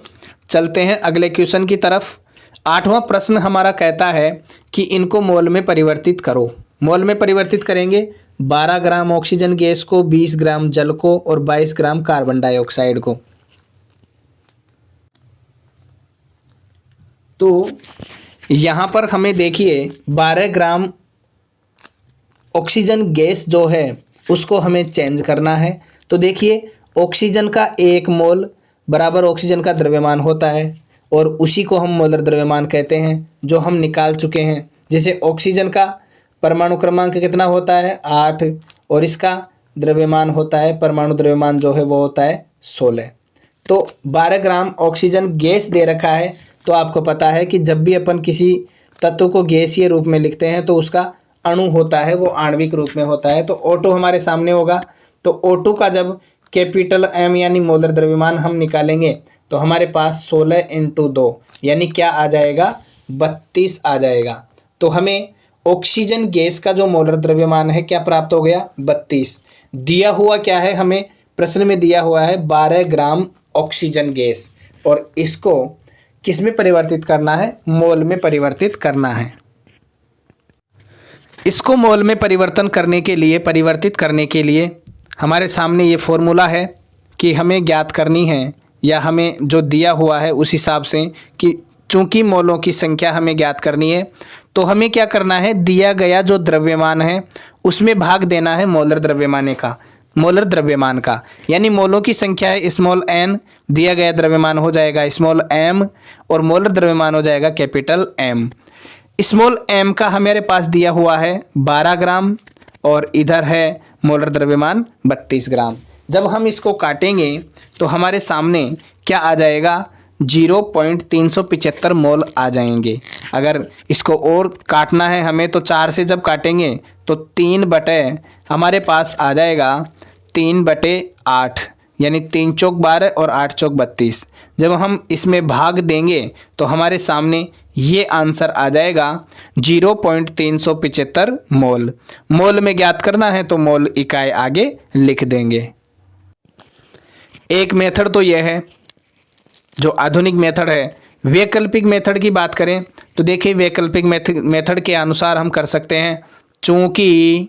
[SPEAKER 1] चलते हैं अगले क्वेश्चन की तरफ। 8वां प्रश्न हमारा कहता है कि इनको मोल में परिवर्तित करो। मोल में परिवर्तित करेंगे 12 ग्राम ऑक्सीजन गैस को, 20 ग्राम जल को और 22 ग्राम कार्बन डाइऑक्साइड को। तो यहाँ पर हमें देखिए 12 ग्राम ऑक्सीजन गैस जो है उसको हमें चेंज करना है। तो देखिए ऑक्सीजन का 1 मोल बराबर ऑक्सीजन का द्रव्यमान होता है, और उसी को हम मोलर द्रव्यमान कहते हैं, जो हम निकाल चुके हैं। जैसे ऑक्सीजन का परमाणु क्रमांक कितना होता है 8, और इसका द्रव्यमान होता है, परमाणु द्रव्यमान जो है वो होता है 16। तो 12 ग्राम ऑक्सीजन गैस दे रखा है। तो आपको पता है कि जब भी अपन किसी तत्व को गैसीय रूप में लिखते हैं तो उसका अणु होता है वो आणविक रूप में होता है। तो O2 हमारे सामने होगा। तो O2 का जब कैपिटल एम यानी मोलर द्रव्यमान हम निकालेंगे तो हमारे पास 16 × 2 यानी क्या आ जाएगा, 32 आ जाएगा। तो हमें ऑक्सीजन गैस का जो मोलर द्रव्यमान है क्या प्राप्त हो गया, 32। दिया हुआ क्या है, हमें प्रश्न में दिया हुआ है 12 ग्राम ऑक्सीजन गैस, और इसको किस में परिवर्तित करना है, मोल में परिवर्तित करना है। इसको मोल में परिवर्तित करने के लिए हमारे सामने ये फॉर्मूला है कि हमें ज्ञात करनी है, या हमें जो दिया हुआ है उस हिसाब से कि चूंकि मोलों की संख्या हमें ज्ञात करनी है, तो हमें क्या करना है, दिया गया जो द्रव्यमान है उसमें भाग देना है मोलर द्रव्यमान का। यानी मोलों की संख्या है स्मॉल एन, दिया गया द्रव्यमान हो जाएगा स्मॉल एम, और मोलर द्रव्यमान हो जाएगा कैपिटल एम। स्मॉल एम का हमारे पास दिया हुआ है 12 ग्राम, और इधर है मोलर द्रव्यमान 32 ग्राम। जब हम इसको काटेंगे तो हमारे सामने क्या आ जाएगा, 0.375 मोल आ जाएंगे। अगर इसको और काटना है हमें तो 4 से जब काटेंगे तो 3 बटे हमारे पास आ जाएगा 3/8, यानी 3 चौक 12 और 8 चौक 32। जब हम इसमें भाग देंगे तो हमारे सामने ये आंसर आ जाएगा 0.375 मोल। मोल में ज्ञात करना है तो मोल इकाई आगे लिख देंगे। एक मेथड तो यह है जो आधुनिक मेथड है। वैकल्पिक मेथड की बात करें तो देखिए वैकल्पिक मेथड के अनुसार हम कर सकते हैं, चूंकि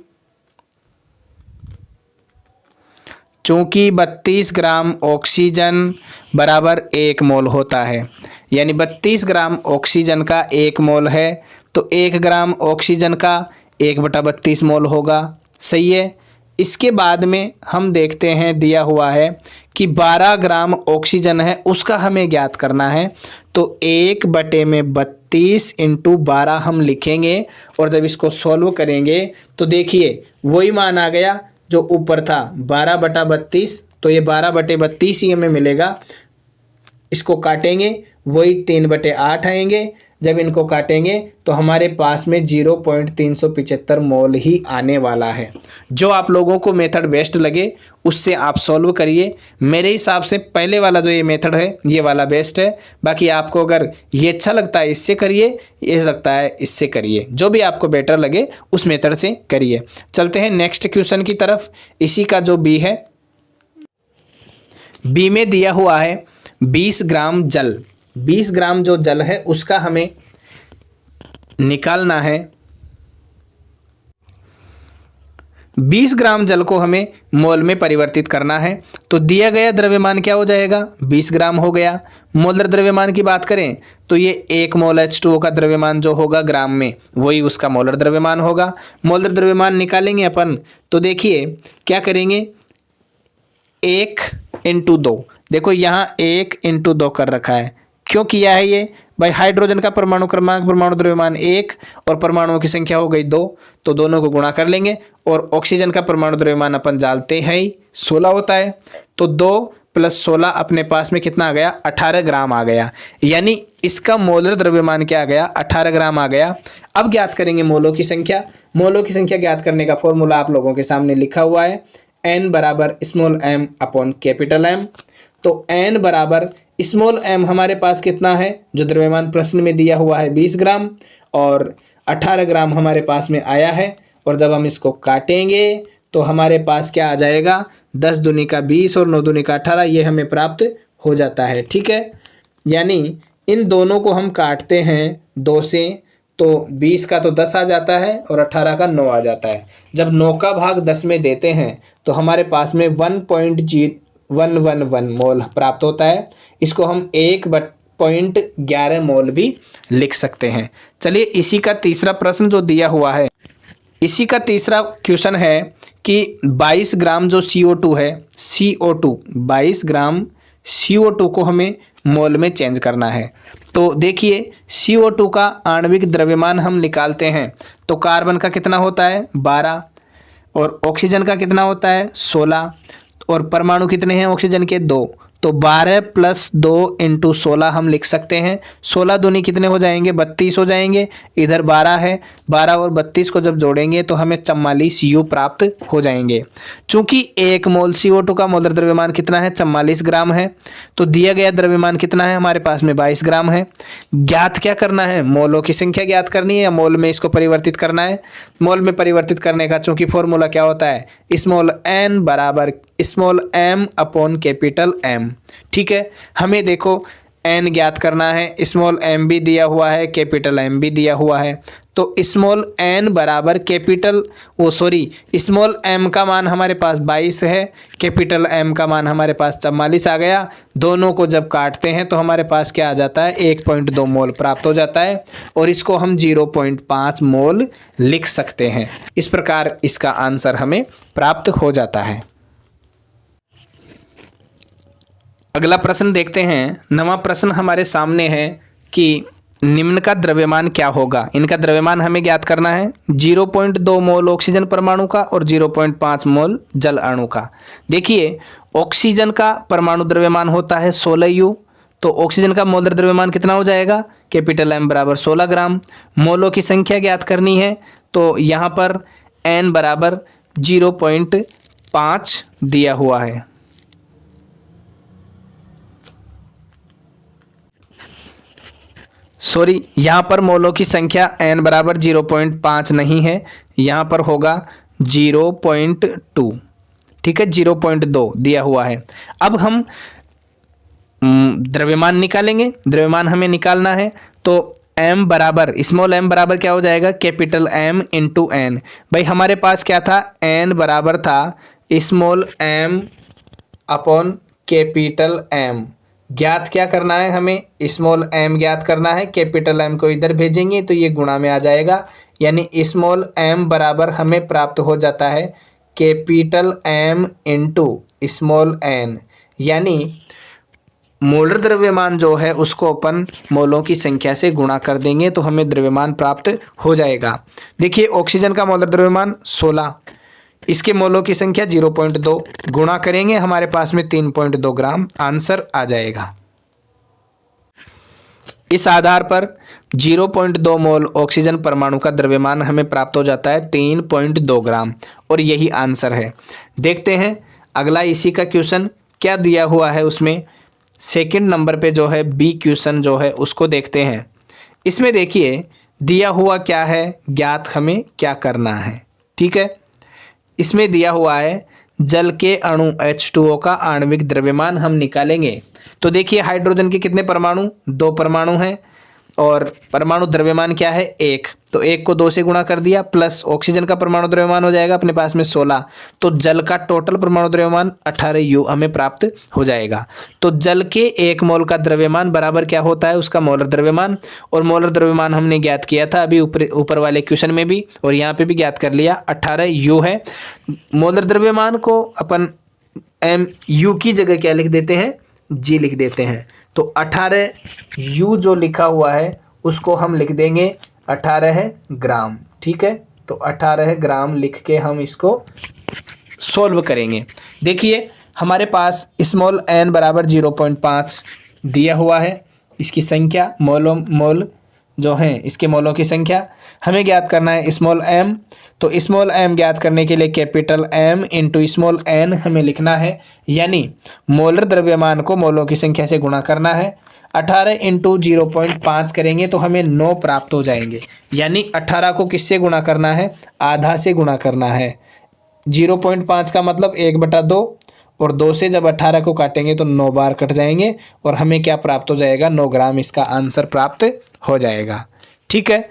[SPEAKER 1] 32 ग्राम ऑक्सीजन बराबर 1 मोल होता है, यानी 32 ग्राम ऑक्सीजन का 1 मोल है, तो 1 ग्राम ऑक्सीजन का 1/32 मोल होगा। सही है। इसके बाद में हम देखते हैं दिया हुआ है कि 12 ग्राम ऑक्सीजन है उसका हमें ज्ञात करना है। तो 1/32 × 12 हम लिखेंगे, और जब इसको सॉल्व करेंगे तो देखिए वही मान आ गया जो ऊपर था 12/32। तो ये 12/32 ही हमें मिलेगा। इसको काटेंगे वही 3/8 आएंगे। जब इनको काटेंगे तो हमारे पास में 0.375 मोल ही आने वाला है। जो आप लोगों को मेथड बेस्ट लगे उससे आप सॉल्व करिए। मेरे हिसाब से पहले वाला जो ये मेथड है ये वाला बेस्ट है। बाकी आपको अगर ये अच्छा लगता है इससे करिए, ये लगता है इससे करिए, जो भी आपको बेटर लगे उस मेथड से करिए। चलते हैं नेक्स्ट क्वेश्चन की तरफ। इसी का जो बी है, बी में दिया हुआ है 20 ग्राम जल। 20 ग्राम जो जल है उसका हमें निकालना है। 20 ग्राम जल को हमें मोल में परिवर्तित करना है। तो दिया गया द्रव्यमान क्या हो जाएगा, 20 ग्राम हो गया। मोलर द्रव्यमान की बात करें तो ये 1 मोल H2O का द्रव्यमान जो होगा ग्राम में वही उसका मोलर द्रव्यमान होगा। मोलर द्रव्यमान निकालेंगे अपन तो देखिए क्या करेंगे, 1 × 2। देखो यहाँ 1 × 2 कर रखा है। क्यों किया है ये भाई, हाइड्रोजन का परमाणु क्रमांक परमाणु द्रव्यमान 1 और परमाणुओं की संख्या हो गई 2, तो दोनों को गुणा कर लेंगे। और ऑक्सीजन का परमाणु द्रव्यमान अपन जानते हैं ही 16 होता है, तो 2 प्लस 16 अपने पास में कितना आ गया, 18 ग्राम आ गया। यानी इसका मोलर द्रव्यमान क्या आ गया, 18 ग्राम आ गया। अब ज्ञात करेंगे मोलों की संख्या। मोलों की संख्या ज्ञात करने का फॉर्मूला आप लोगों के सामने लिखा हुआ है, n बराबर small m upon capital M। तो n बराबर स्मॉल m हमारे पास कितना है, जो द्रव्यमान प्रश्न में दिया हुआ है 20 ग्राम, और 18 ग्राम हमारे पास में आया है। और जब हम इसको काटेंगे तो हमारे पास क्या आ जाएगा, 10 दूनी का 20 और 9 दूनी का 18, ये हमें प्राप्त हो जाता है। ठीक है, यानी इन दोनों को हम काटते हैं 2 से, तो 20 का तो 10 आ जाता है और 18 का 9 आ जाता है। जब 9 का भाग 10 में देते हैं तो हमारे पास में 1.111 मोल प्राप्त होता है। इसको हम 1.11 मोल भी लिख सकते हैं। चलिए इसी का तीसरा प्रश्न जो दिया हुआ है, इसी का तीसरा क्वेश्चन है कि 22 ग्राम जो CO2 है, CO2 22 ग्राम CO2 को हमें मोल में चेंज करना है। तो देखिए CO2 का आणविक द्रव्यमान हम निकालते हैं तो कार्बन का कितना होता है 12, और ऑक्सीजन का कितना होता है 16, और परमाणु कितने हैं ऑक्सीजन के 2, तो 12 प्लस 2 इंटू 16 हम लिख सकते हैं। 16 दूनी कितने हो जाएंगे, 32 हो जाएंगे। इधर 12 है, 12 और 32 को जब जोड़ेंगे तो हमें 44 U प्राप्त हो जाएंगे। चूंकि 1 मोल CO2 का मोलर द्रव्यमान कितना है, 44 ग्राम है, तो दिया गया द्रव्यमान कितना है हमारे पास में 22 ग्राम है। ज्ञात क्या करना है, मोलों की संख्या ज्ञात करनी है या मोल में इसको परिवर्तित करना है। मोल में परिवर्तित करने का चूंकि फॉर्मूला क्या होता है, स्मॉल n बराबर small m upon capital M। ठीक है, हमें देखो n ज्ञात करना है, स्मॉल m भी दिया हुआ है, कैपिटल M भी दिया हुआ है। तो स्मॉल n बराबर कैपिटल स्मॉल m का मान हमारे पास 22 है, कैपिटल M का मान हमारे पास 44 आ गया। दोनों को जब काटते हैं तो हमारे पास क्या आ जाता है, 1.2 मोल प्राप्त हो जाता है, और इसको हम 0.5 मोल लिख सकते हैं। इस प्रकार इसका आंसर हमें प्राप्त हो जाता है। अगला प्रश्न देखते हैं। नवा प्रश्न हमारे सामने है कि निम्न का द्रव्यमान क्या होगा। इनका द्रव्यमान हमें ज्ञात करना है, 0.2 मोल ऑक्सीजन परमाणु का और 0.5 मोल जल अणु का। देखिए ऑक्सीजन का परमाणु द्रव्यमान होता है 16 U, तो ऑक्सीजन का मोलर द्रव्यमान कितना हो जाएगा, कैपिटल M बराबर 16 ग्राम। मोलों की संख्या ज्ञात करनी है, तो यहाँ पर n बराबर 0.5 दिया हुआ है। यहाँ पर मोलों की संख्या n बराबर 0.5 नहीं है, यहाँ पर होगा 0.2। ठीक है, 0.2 दिया हुआ है। अब हम द्रव्यमान निकालेंगे। द्रव्यमान हमें निकालना है, तो m बराबर स्मॉल m बराबर क्या हो जाएगा, कैपिटल M इंटू n। भाई हमारे पास क्या था, n बराबर था small m upon capital M। ज्ञात क्या करना है हमें, स्मॉल m ज्ञात करना है, कैपिटल M को इधर भेजेंगे तो ये गुणा में आ जाएगा। यानी स्मॉल m बराबर हमें प्राप्त हो जाता है capital M into small n। यानी मोलर द्रव्यमान जो है उसको अपन मोलों की संख्या से गुणा कर देंगे तो हमें द्रव्यमान प्राप्त हो जाएगा। देखिए ऑक्सीजन का मोलर द्रव्यमान 16, इसके मोलों की संख्या 0.2, गुणा करेंगे हमारे पास में 3.2 ग्राम आंसर आ जाएगा। इस आधार पर 0.2 मोल ऑक्सीजन परमाणु का द्रव्यमान हमें प्राप्त हो जाता है 3.2 ग्राम, और यही आंसर है। देखते हैं अगला इसी का क्वेश्चन क्या दिया हुआ है। उसमें सेकंड नंबर पे जो है बी क्वेश्चन जो है उसको देखते हैं। इसमें देखिए दिया हुआ क्या है, ज्ञात हमें क्या करना है। ठीक है, इसमें दिया हुआ है जल के अणु H2O का आणविक द्रव्यमान हम निकालेंगे। तो देखिए हाइड्रोजन के कितने परमाणु, 2 परमाणु हैं, और परमाणु द्रव्यमान क्या है 1, तो 1 को 2 से गुणा कर दिया, प्लस ऑक्सीजन का परमाणु द्रव्यमान हो जाएगा अपने पास में 16, तो जल का टोटल परमाणु द्रव्यमान 18 U हमें प्राप्त हो जाएगा। तो जल के 1 मोल का द्रव्यमान बराबर क्या होता है, उसका मोलर द्रव्यमान, और मोलर द्रव्यमान हमने ज्ञात किया था अभी ऊपर वाले क्वेश्चन में भी, और यहाँ पे भी ज्ञात कर लिया, 18 U है। मोलर द्रव्यमान को अपन MU की जगह क्या लिख देते हैं, G लिख देते हैं। तो 18 U जो लिखा हुआ है उसको हम लिख देंगे 18 ग्राम। ठीक है, तो 18 ग्राम लिख के हम इसको सोल्व करेंगे। देखिए हमारे पास स्मॉल n बराबर 0.5 दिया हुआ है। इसकी संख्या मोल जो है इसके मोलों की संख्या हमें ज्ञात करना है स्मॉल m। तो स्मॉल m ज्ञात करने के लिए capital M into small n हमें लिखना है, यानी मोलर द्रव्यमान को मोलों की संख्या से गुणा करना है। 18 इंटू 0.5 करेंगे तो हमें 9 प्राप्त हो जाएंगे, यानी 18 को किससे गुणा करना है, आधा से गुणा करना है। 0.5 का मतलब 1/2 और 2 से जब 18 को काटेंगे तो 9 बार कट जाएंगे और हमें क्या प्राप्त हो जाएगा, 9 ग्राम इसका आंसर प्राप्त हो जाएगा। ठीक है,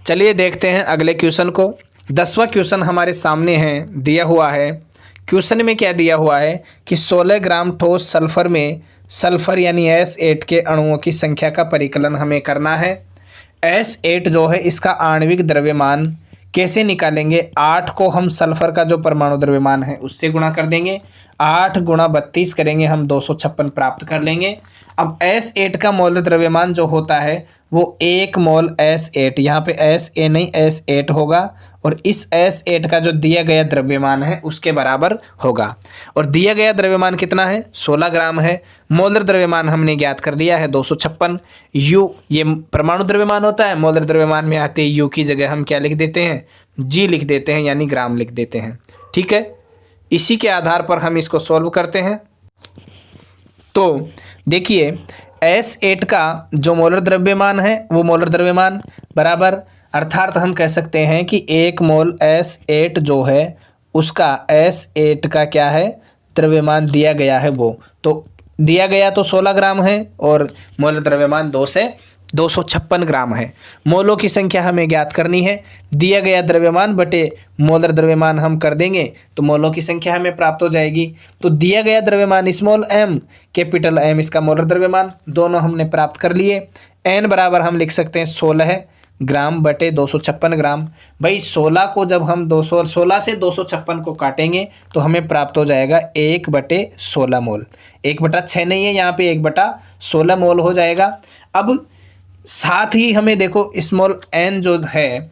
[SPEAKER 1] चलिए देखते हैं अगले क्वेश्चन को। 10वां क्वेश्चन हमारे सामने है, दिया हुआ है। क्वेश्चन में क्या दिया हुआ है कि 16 ग्राम ठोस सल्फर में सल्फर यानी S8 के अणुओं की संख्या का परिकलन हमें करना है। S8 जो है इसका आणविक द्रव्यमान कैसे निकालेंगे, 8 को हम सल्फर का जो परमाणु द्रव्यमान है उससे गुणा कर देंगे, 8 गुणा 32 करेंगे हम 256 प्राप्त कर लेंगे। अब S8 का मोल द्रव्यमान जो होता है वो 1 मोल S8, यहाँ पे SA नहीं S8 होगा और इस S8 का जो दिया गया द्रव्यमान है उसके बराबर होगा। और दिया गया द्रव्यमान कितना है, 16 ग्राम है। मोलर द्रव्यमान हमने ज्ञात कर लिया है 256। U ये परमाणु द्रव्यमान होता है, मोलर द्रव्यमान में आते U की जगह हम क्या लिख देते हैं, G लिख देते हैं, यानी ग्राम लिख देते हैं। ठीक है, इसी के आधार पर हम इसको सॉल्व करते हैं। तो देखिए S8 का जो मोलर द्रव्यमान है वो मोलर द्रव्यमान बराबर, अर्थात हम कह सकते हैं कि 1 मोल S8 जो है उसका S8 का क्या है, द्रव्यमान दिया गया है वो तो दिया गया तो 16 ग्राम है और मोलर द्रव्यमान 2 से 256 ग्राम है। मोलों की संख्या हमें ज्ञात करनी है, दिया गया द्रव्यमान बटे मोलर द्रव्यमान हम कर देंगे तो मोलों की संख्या हमें प्राप्त हो जाएगी। तो दिया गया द्रव्यमान स्मॉल m, कैपिटल M इसका मोलर द्रव्यमान, दोनों हमने प्राप्त कर लिए। n बराबर हम लिख सकते हैं 16 ग्राम बटे 256 ग्राम। भाई 16 को जब हम 16 से 256 को काटेंगे तो हमें प्राप्त हो जाएगा 1/16 मोल। 1/6 नहीं है, यहाँ पे 1/16 मोल हो जाएगा। अब साथ ही हमें देखो स्मॉल n जो है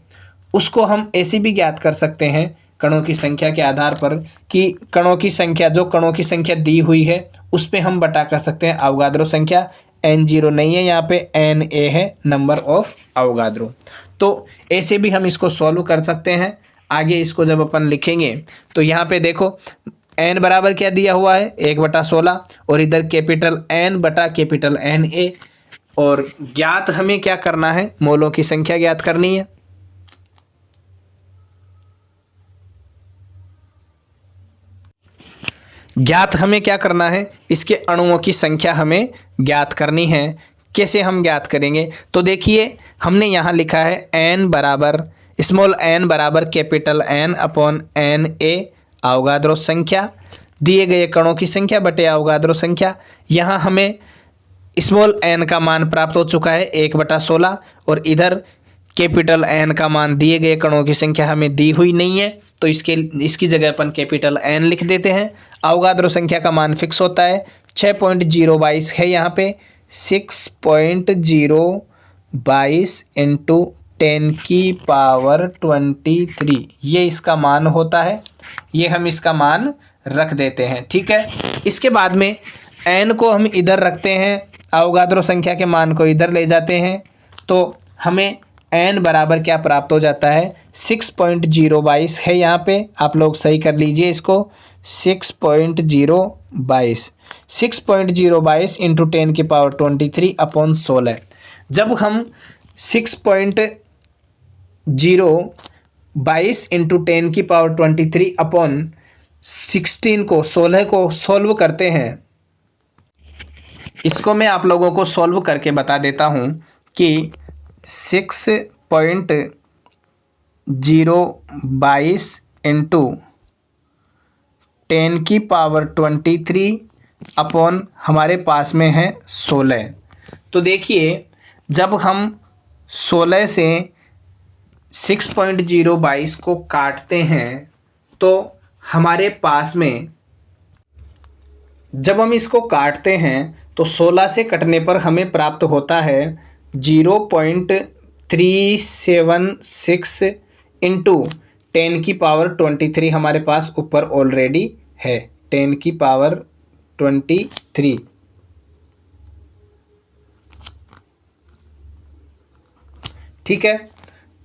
[SPEAKER 1] उसको हम ऐसे भी ज्ञात कर सकते हैं कणों की संख्या के आधार पर कि कणों की संख्या, जो कणों की संख्या दी हुई है उस पे हम बटा कर सकते हैं अवगाद्रो संख्या। N0 नहीं है, यहाँ पे Na है, नंबर ऑफ अवगाद्रो। तो ऐसे भी हम इसको सॉल्व कर सकते हैं। आगे इसको जब अपन लिखेंगे तो यहाँ पे देखो n बराबर क्या दिया हुआ है, 1/16 और इधर कैपिटल N बटा कैपिटल Na, और ज्ञात हमें क्या करना है, मोलों की संख्या ज्ञात करनी है। ज्ञात हमें क्या करना है, इसके अणुओं की संख्या हमें ज्ञात करनी है। कैसे हम ज्ञात करेंगे, तो देखिए हमने यहाँ लिखा है n बराबर स्मॉल n बराबर capital N upon Na Avogadro संख्या, दिए गए कणों की संख्या बटे अवगाद्रो संख्या। यहाँ हमें स्मॉल n का मान प्राप्त हो चुका है 1/16 और इधर कैपिटल N का मान दिए गए कणों की संख्या हमें दी हुई नहीं है तो इसकी जगह अपन कैपिटल N लिख देते हैं। अवगाद्रो संख्या का मान फिक्स होता है 6.022 है, यहाँ पे 6.022 इंटू 10⁻23 ये इसका मान होता है, ये हम इसका मान रख देते हैं। ठीक है, इसके बाद में n को हम इधर रखते हैं, अवगाद्रो संख्या के मान को इधर ले जाते हैं तो हमें n बराबर क्या प्राप्त हो जाता है, 6.022 है, यहाँ पे आप लोग सही कर लीजिए इसको, 6.022 इंटू 10⁻23 अपॉन 16। जब हम 6.022 इंटू 10⁻23 अपॉन 16 को सॉल्व करते हैं, इसको मैं आप लोगों को सॉल्व करके बता देता हूँ कि 6.022 इंटू 10⁻23 अपॉन हमारे पास में है 16। तो देखिए जब हम 16 से 6.022 को काटते हैं तो हमारे पास में, जब हम इसको काटते हैं तो 16 से कटने पर हमें प्राप्त होता है 0.376 इंटू 10 की पावर 23 हमारे पास ऊपर ऑलरेडी है, 10 की पावर 23। ठीक है,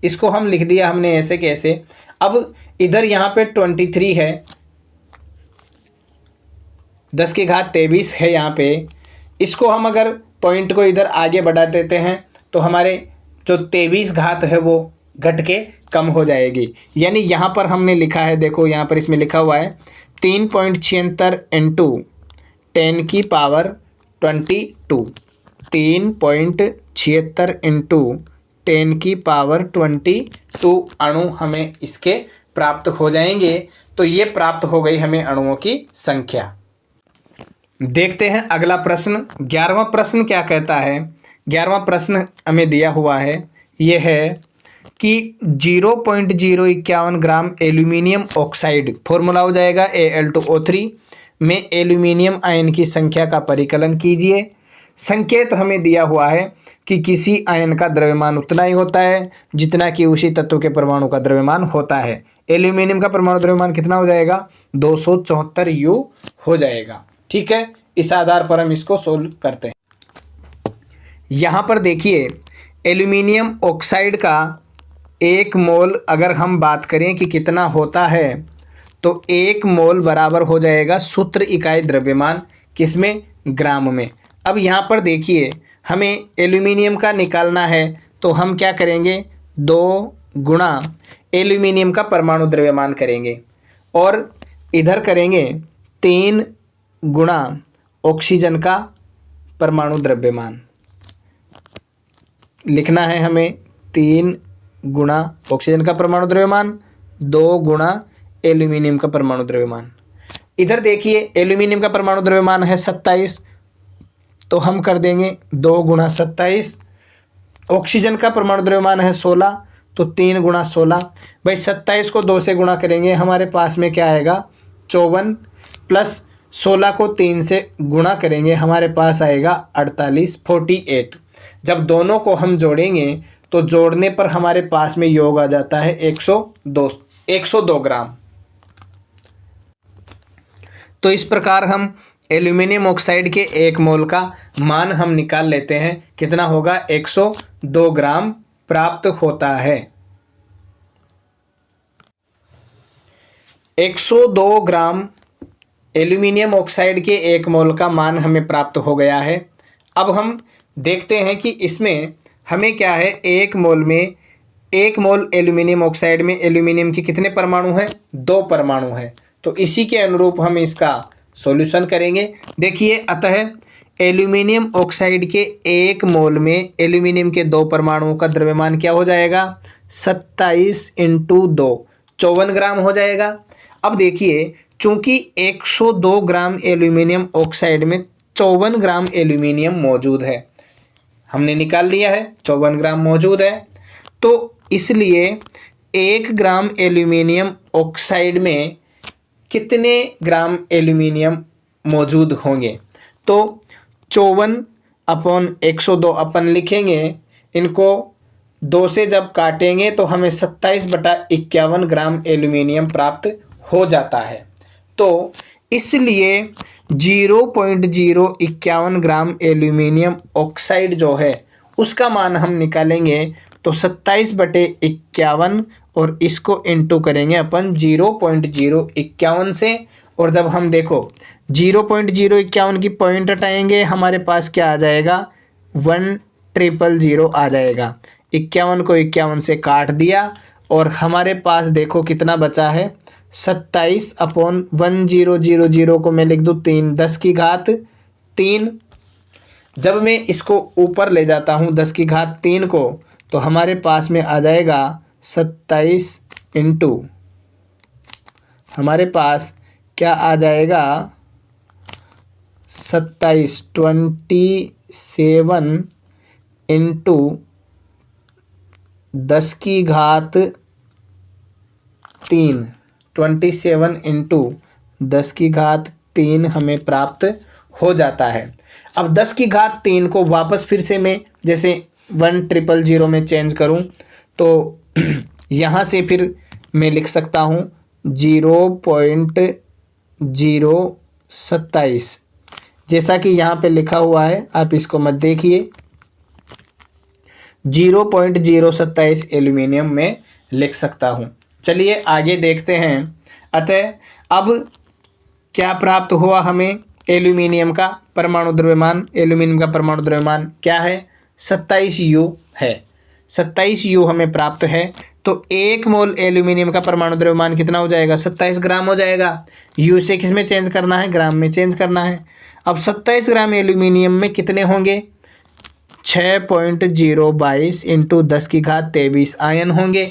[SPEAKER 1] इसको हम लिख दिया हमने ऐसे कैसे। अब इधर यहाँ पे 23 है, 10 की घात 23 है यहाँ पे। इसको हम अगर पॉइंट को इधर आगे बढ़ा देते हैं तो हमारे जो 23 घात है वो घट के कम हो जाएगी। यानी यहाँ पर हमने लिखा है, देखो यहाँ पर इसमें लिखा हुआ है 3.76 इंटू 10 की पावर 22, 3.76 इंटू 10 की पावर 22 अणु हमें इसके प्राप्त हो जाएंगे। तो ये प्राप्त हो गई हमें अणुओं की संख्या। देखते हैं अगला प्रश्न। 11वां प्रश्न क्या कहता है। 11वां प्रश्न हमें दिया हुआ है, ये है कि 0.051 ग्राम एल्यूमिनियम ऑक्साइड, फॉर्मूला हो जाएगा Al2O3 में एल्यूमिनियम आयन की संख्या का परिकलन कीजिए। संकेत हमें दिया हुआ है कि किसी आयन का द्रव्यमान उतना ही होता है जितना कि उसी तत्व के परमाणु का द्रव्यमान होता है। एल्यूमिनियम का परमाणु द्रव्यमान कितना हो जाएगा, 274 U हो जाएगा। ठीक है, इस आधार पर हम इसको सोल्व करते हैं। यहाँ पर देखिए एल्यूमिनियम ऑक्साइड का 1 मोल अगर हम बात करें कि कितना होता है तो 1 मोल बराबर हो जाएगा सूत्र इकाई द्रव्यमान, किसमें, ग्राम में। अब यहाँ पर देखिए हमें एल्यूमिनियम का निकालना है तो हम क्या करेंगे, 2 गुणा एल्यूमिनियम का परमाणु द्रव्यमान करेंगे और इधर करेंगे 3 गुणा ऑक्सीजन का परमाणु द्रव्यमान। लिखना है हमें 3 गुणा ऑक्सीजन का परमाणु द्रव्यमान, 2 गुणा एल्यूमिनियम का परमाणु द्रव्यमान। इधर देखिए एल्यूमिनियम का परमाणु द्रव्यमान है 27, तो हम कर देंगे 2 गुणा 27। ऑक्सीजन का परमाणु द्रव्यमान है 16, तो 3 गुणा 16। भाई 27 को 2 से गुणा करेंगे, हमारे पास में क्या आएगा 54, प्लस 16 को 3 से गुणा करेंगे, हमारे पास आएगा 48, 48। जब दोनों को हम जोड़ेंगे तो जोड़ने पर हमारे पास में योग आ जाता है 102 ग्राम। तो इस प्रकार हम एल्यूमिनियम ऑक्साइड के 1 मोल का मान हम निकाल लेते हैं, कितना होगा 102 ग्राम प्राप्त होता है। 102 ग्राम एल्यूमिनियम ऑक्साइड के 1 मोल का मान हमें प्राप्त हो गया है। अब हम देखते हैं कि इसमें हमें क्या है, 1 मोल में 1 मोल एल्यूमिनियम ऑक्साइड में एल्यूमिनियम के कितने परमाणु हैं, 2 परमाणु हैं। तो इसी के अनुरूप हम इसका सॉल्यूशन करेंगे। देखिए अतः एल्यूमिनियम ऑक्साइड के 1 मोल में एल्यूमिनियम के 2 परमाणुओं का द्रव्यमान क्या हो जाएगा, 27 × 2, 54 ग्राम हो जाएगा। अब देखिए चूंकि 102 ग्राम एल्यूमिनियम ऑक्साइड में 54 ग्राम एल्यूमिनियम मौजूद है, हमने निकाल लिया है 54 ग्राम मौजूद है, तो इसलिए 1 ग्राम एल्यूमिनियम ऑक्साइड में कितने ग्राम एल्यूमिनियम मौजूद होंगे। तो 54/102 अपन लिखेंगे, इनको 2 से जब काटेंगे तो हमें 27/51 ग्राम एल्यूमिनियम प्राप्त हो जाता है। तो इसलिए 0.051 ग्राम एल्यूमिनियम ऑक्साइड जो है उसका मान हम निकालेंगे तो 27/51 और इसको इंटू करेंगे अपन 0.051 से। और जब हम देखो 0.051 की पॉइंट हटाएंगे, हमारे पास क्या आ जाएगा, 1,000 आ जाएगा। 51 को 51 से काट दिया और हमारे पास देखो कितना बचा है, 27/1000 को मैं लिख दूँ 3, 10 की घात 3। जब मैं इसको ऊपर ले जाता हूँ 10 की घात 3 को, तो हमारे पास में आ जाएगा 27 इंटू, हमारे पास क्या आ जाएगा 27 इंटू 10 की घात 3, 27 इंटू 10 की घात 3 हमें प्राप्त हो जाता है। अब 10 की घात 3 को वापस फिर से मैं जैसे 1,000 में चेंज करूं तो यहाँ से फिर मैं लिख सकता हूँ 0.027, जैसा कि यहाँ पे लिखा हुआ है, आप इसको मत देखिए, 0.027 एल्यूमिनियम में लिख सकता हूँ। चलिए आगे देखते हैं। अतः अब क्या प्राप्त हुआ हमें? एल्यूमिनियम का परमाणु द्रव्यमान। एल्यूमिनियम का परमाणु द्रव्यमान क्या है? 27 U है। 27 U हमें प्राप्त है। तो 1 मोल एल्यूमिनियम का परमाणु द्रव्यमान कितना हो जाएगा? 27 ग्राम हो जाएगा। U से किस में चेंज करना है? ग्राम में चेंज करना है। अब 27 ग्राम एल्यूमिनियम में कितने होंगे? 6.022 इंटू 10⁻23 आयन होंगे।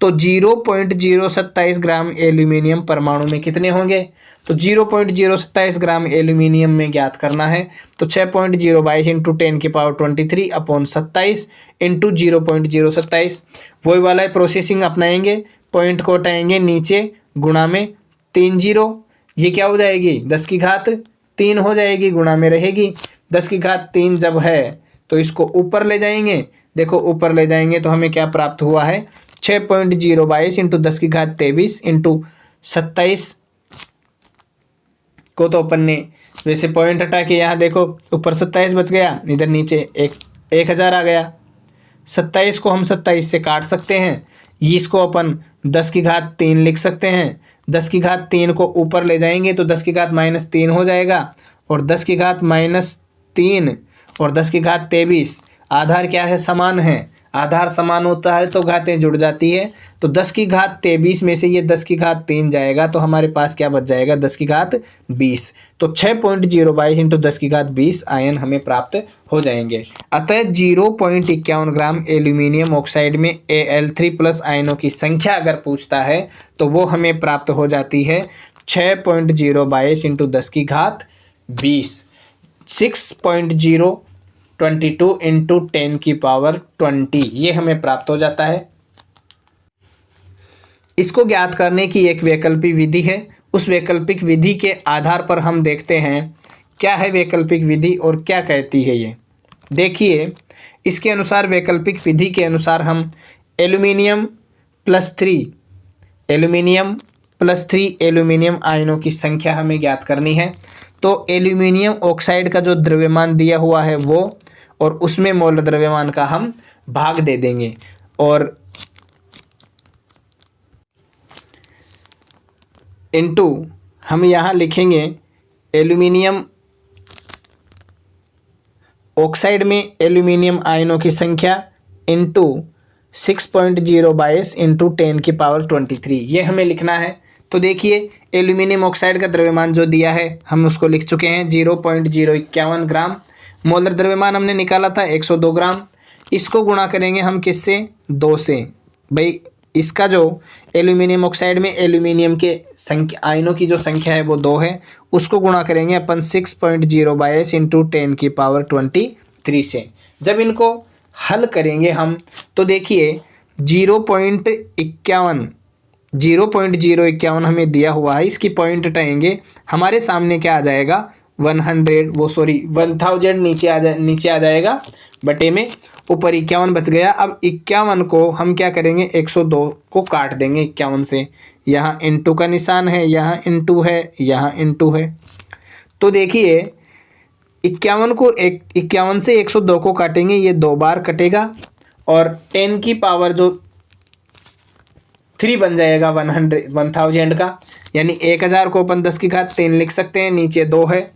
[SPEAKER 1] तो 0.027 ग्राम एल्यूमिनियम परमाणु में कितने होंगे? तो 0.027 ग्राम एल्यूमिनियम में ज्ञात करना है। तो 6.022 इंटू 10⁻23 अपॉन 27 इंटू 0.027, वही वाला है, प्रोसेसिंग अपनाएंगे, पॉइंट को हटाएंगे, नीचे गुणा में 3 0, ये क्या हो जाएगी? 10⁻3 हो जाएगी, गुणा में रहेगी। 10⁻3 जब है तो इसको ऊपर ले जाएंगे। देखो ऊपर ले जाएंगे तो हमें क्या प्राप्त हुआ है? 6.022 इंटू 10⁻23 इंटू 27 को तो अपन ने वैसे पॉइंट हटा के यहाँ देखो ऊपर 27 बच गया, इधर नीचे 1000 आ गया। 27 को हम 27 से काट सकते हैं, इसको अपन 10⁻3 लिख सकते हैं। 10⁻3 को ऊपर ले जाएंगे तो 10⁻−3 हो जाएगा, और 10⁻−3 और 10⁻23 आधार क्या है? समान है। आधार समान होता है तो घातें जुड़ जाती है। तो 10⁻23 में से ये 10⁻3 जाएगा तो हमारे पास क्या बच जाएगा? 10⁻20। तो 6.022 इंटू 10⁻20 आयन हमें प्राप्त हो जाएंगे। अतः 0.51 ग्राम एल्यूमिनियम ऑक्साइड में Al3+ आयनों की संख्या अगर पूछता है तो वो हमें प्राप्त हो जाती है 6.022 इंटू 10⁻20, 6.022 इंटू 10⁻20, ये हमें प्राप्त हो जाता है। इसको ज्ञात करने की एक वैकल्पिक विधि है। उस वैकल्पिक विधि के आधार पर हम देखते हैं क्या है वैकल्पिक विधि और क्या कहती है ये। देखिए इसके अनुसार, वैकल्पिक विधि के अनुसार हम एल्यूमिनियम प्लस 3 एल्यूमिनियम आयनों की संख्या हमें ज्ञात करनी है। तो एल्यूमिनियम ऑक्साइड का जो द्रव्यमान दिया हुआ है वो, और उसमें मोल द्रव्यमान का हम भाग दे देंगे, और इनटू हम यहाँ लिखेंगे एल्यूमिनियम ऑक्साइड में एल्यूमिनियम आयनों की संख्या इनटू 6.022 इंटू 10⁻23, ये हमें लिखना है। तो देखिए एल्यूमिनियम ऑक्साइड का द्रव्यमान जो दिया है हम उसको लिख चुके हैं 0.051 ग्राम। मोलर द्रव्यमान हमने निकाला था 102 ग्राम। इसको गुणा करेंगे हम किससे? 2 से। भाई इसका जो एल्यूमिनियम ऑक्साइड में एल्यूमिनियम के संख्या आयनों की जो संख्या है वो 2 है, उसको गुणा करेंगे अपन 6.022 इंटू 10⁻23 से। जब इनको हल करेंगे हम तो देखिए 0.051 हमें दिया हुआ है, इसकी पॉइंट हटाएंगे, हमारे सामने क्या आ जाएगा? 1000 नीचे आ जाएगा बटे में, ऊपर 51 बच गया। अब 51 को हम क्या करेंगे? 102 को काट देंगे 51 से। यहाँ इंटू का निशान है, यहाँ इंटू है, यहाँ इंटू है। तो देखिए 51 को 51 से 102 को काटेंगे, ये 2 बार कटेगा, और 10 की पावर जो 3 बन जाएगा 1000 का, यानी 1000 को अपन 10⁻3 लिख सकते हैं, नीचे 2 है,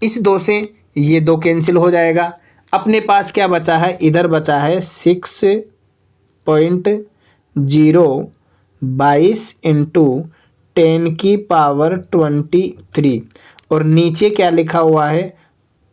[SPEAKER 1] इस 2 से ये 2 कैंसिल हो जाएगा। अपने पास क्या बचा है? इधर बचा है 6.022 इंटू 10⁻23, और नीचे क्या लिखा हुआ है?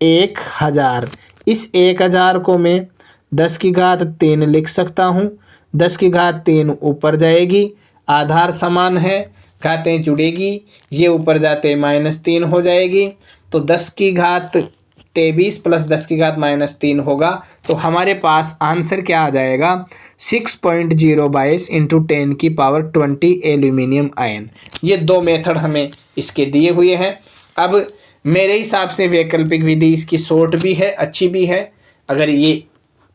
[SPEAKER 1] 1000। इस 1000 को मैं 10⁻3 लिख सकता हूँ। 10⁻3 ऊपर जाएगी, आधार समान है, घातें जुड़ेगी, ये ऊपर जाते -3 हो जाएगी। तो 10⁻23 प्लस 10⁻3 होगा। तो हमारे पास आंसर क्या आ जाएगा? 6.022 इंटू 10⁻20 एल्यूमिनियम आयन। ये 2 मेथड हमें इसके दिए हुए हैं। अब मेरे हिसाब से वैकल्पिक विधि इसकी शॉर्ट भी है, अच्छी भी है। अगर ये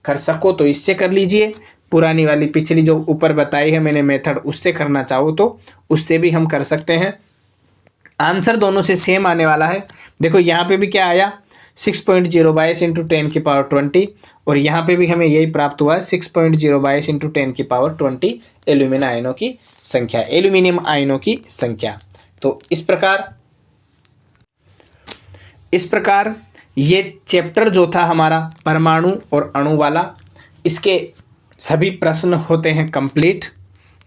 [SPEAKER 1] कर सको तो इससे कर लीजिए, पुरानी वाली पिछली जो ऊपर बताई है मैंने मेथड उससे करना चाहो तो उससे भी हम कर सकते हैं। आंसर दोनों से सेम आने वाला है। देखो यहाँ पे भी क्या आया 6.022 इंटू 10 की पावर 20 और यहाँ पे भी हमें यही प्राप्त हुआ 6.022 इंटू 10 की पावर 20 एल्यूमिनियम आयनों की संख्या। तो इस प्रकार ये चैप्टर जो था हमारा परमाणु और अणु वाला, इसके सभी प्रश्न होते हैं कंप्लीट।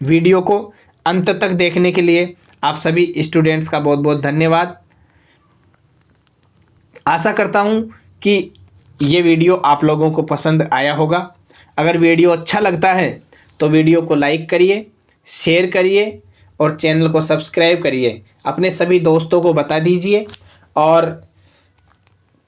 [SPEAKER 1] वीडियो को अंत तक देखने के लिए आप सभी स्टूडेंट्स का बहुत बहुत धन्यवाद। आशा करता हूँ कि ये वीडियो आप लोगों को पसंद आया होगा। अगर वीडियो अच्छा लगता है तो वीडियो को लाइक करिए, शेयर करिए और चैनल को सब्सक्राइब करिए। अपने सभी दोस्तों को बता दीजिए और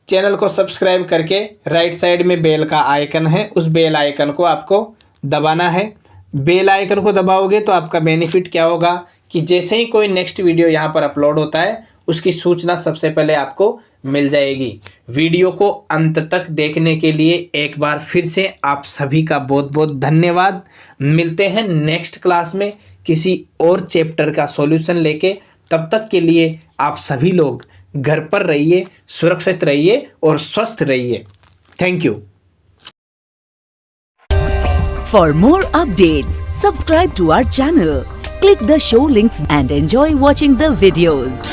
[SPEAKER 1] चैनल को सब्सक्राइब करके राइट साइड में बेल का आइकन है, उस बेल आइकन को आपको दबाना है। बेल आइकन को दबाओगे तो आपका बेनिफिट क्या होगा कि जैसे ही कोई नेक्स्ट वीडियो यहाँ पर अपलोड होता है उसकी सूचना सबसे पहले आपको मिल जाएगी। वीडियो को अंत तक देखने के लिए एक बार फिर से आप सभी का बहुत बहुत धन्यवाद। मिलते हैं नेक्स्ट क्लास में किसी और चैप्टर का सॉल्यूशन लेके। तब तक के लिए आप सभी लोग घर पर रहिए, सुरक्षित रहिए और स्वस्थ रहिए। Thank you.
[SPEAKER 2] For more updates, subscribe to our channel, click the show links and enjoy watching the videos.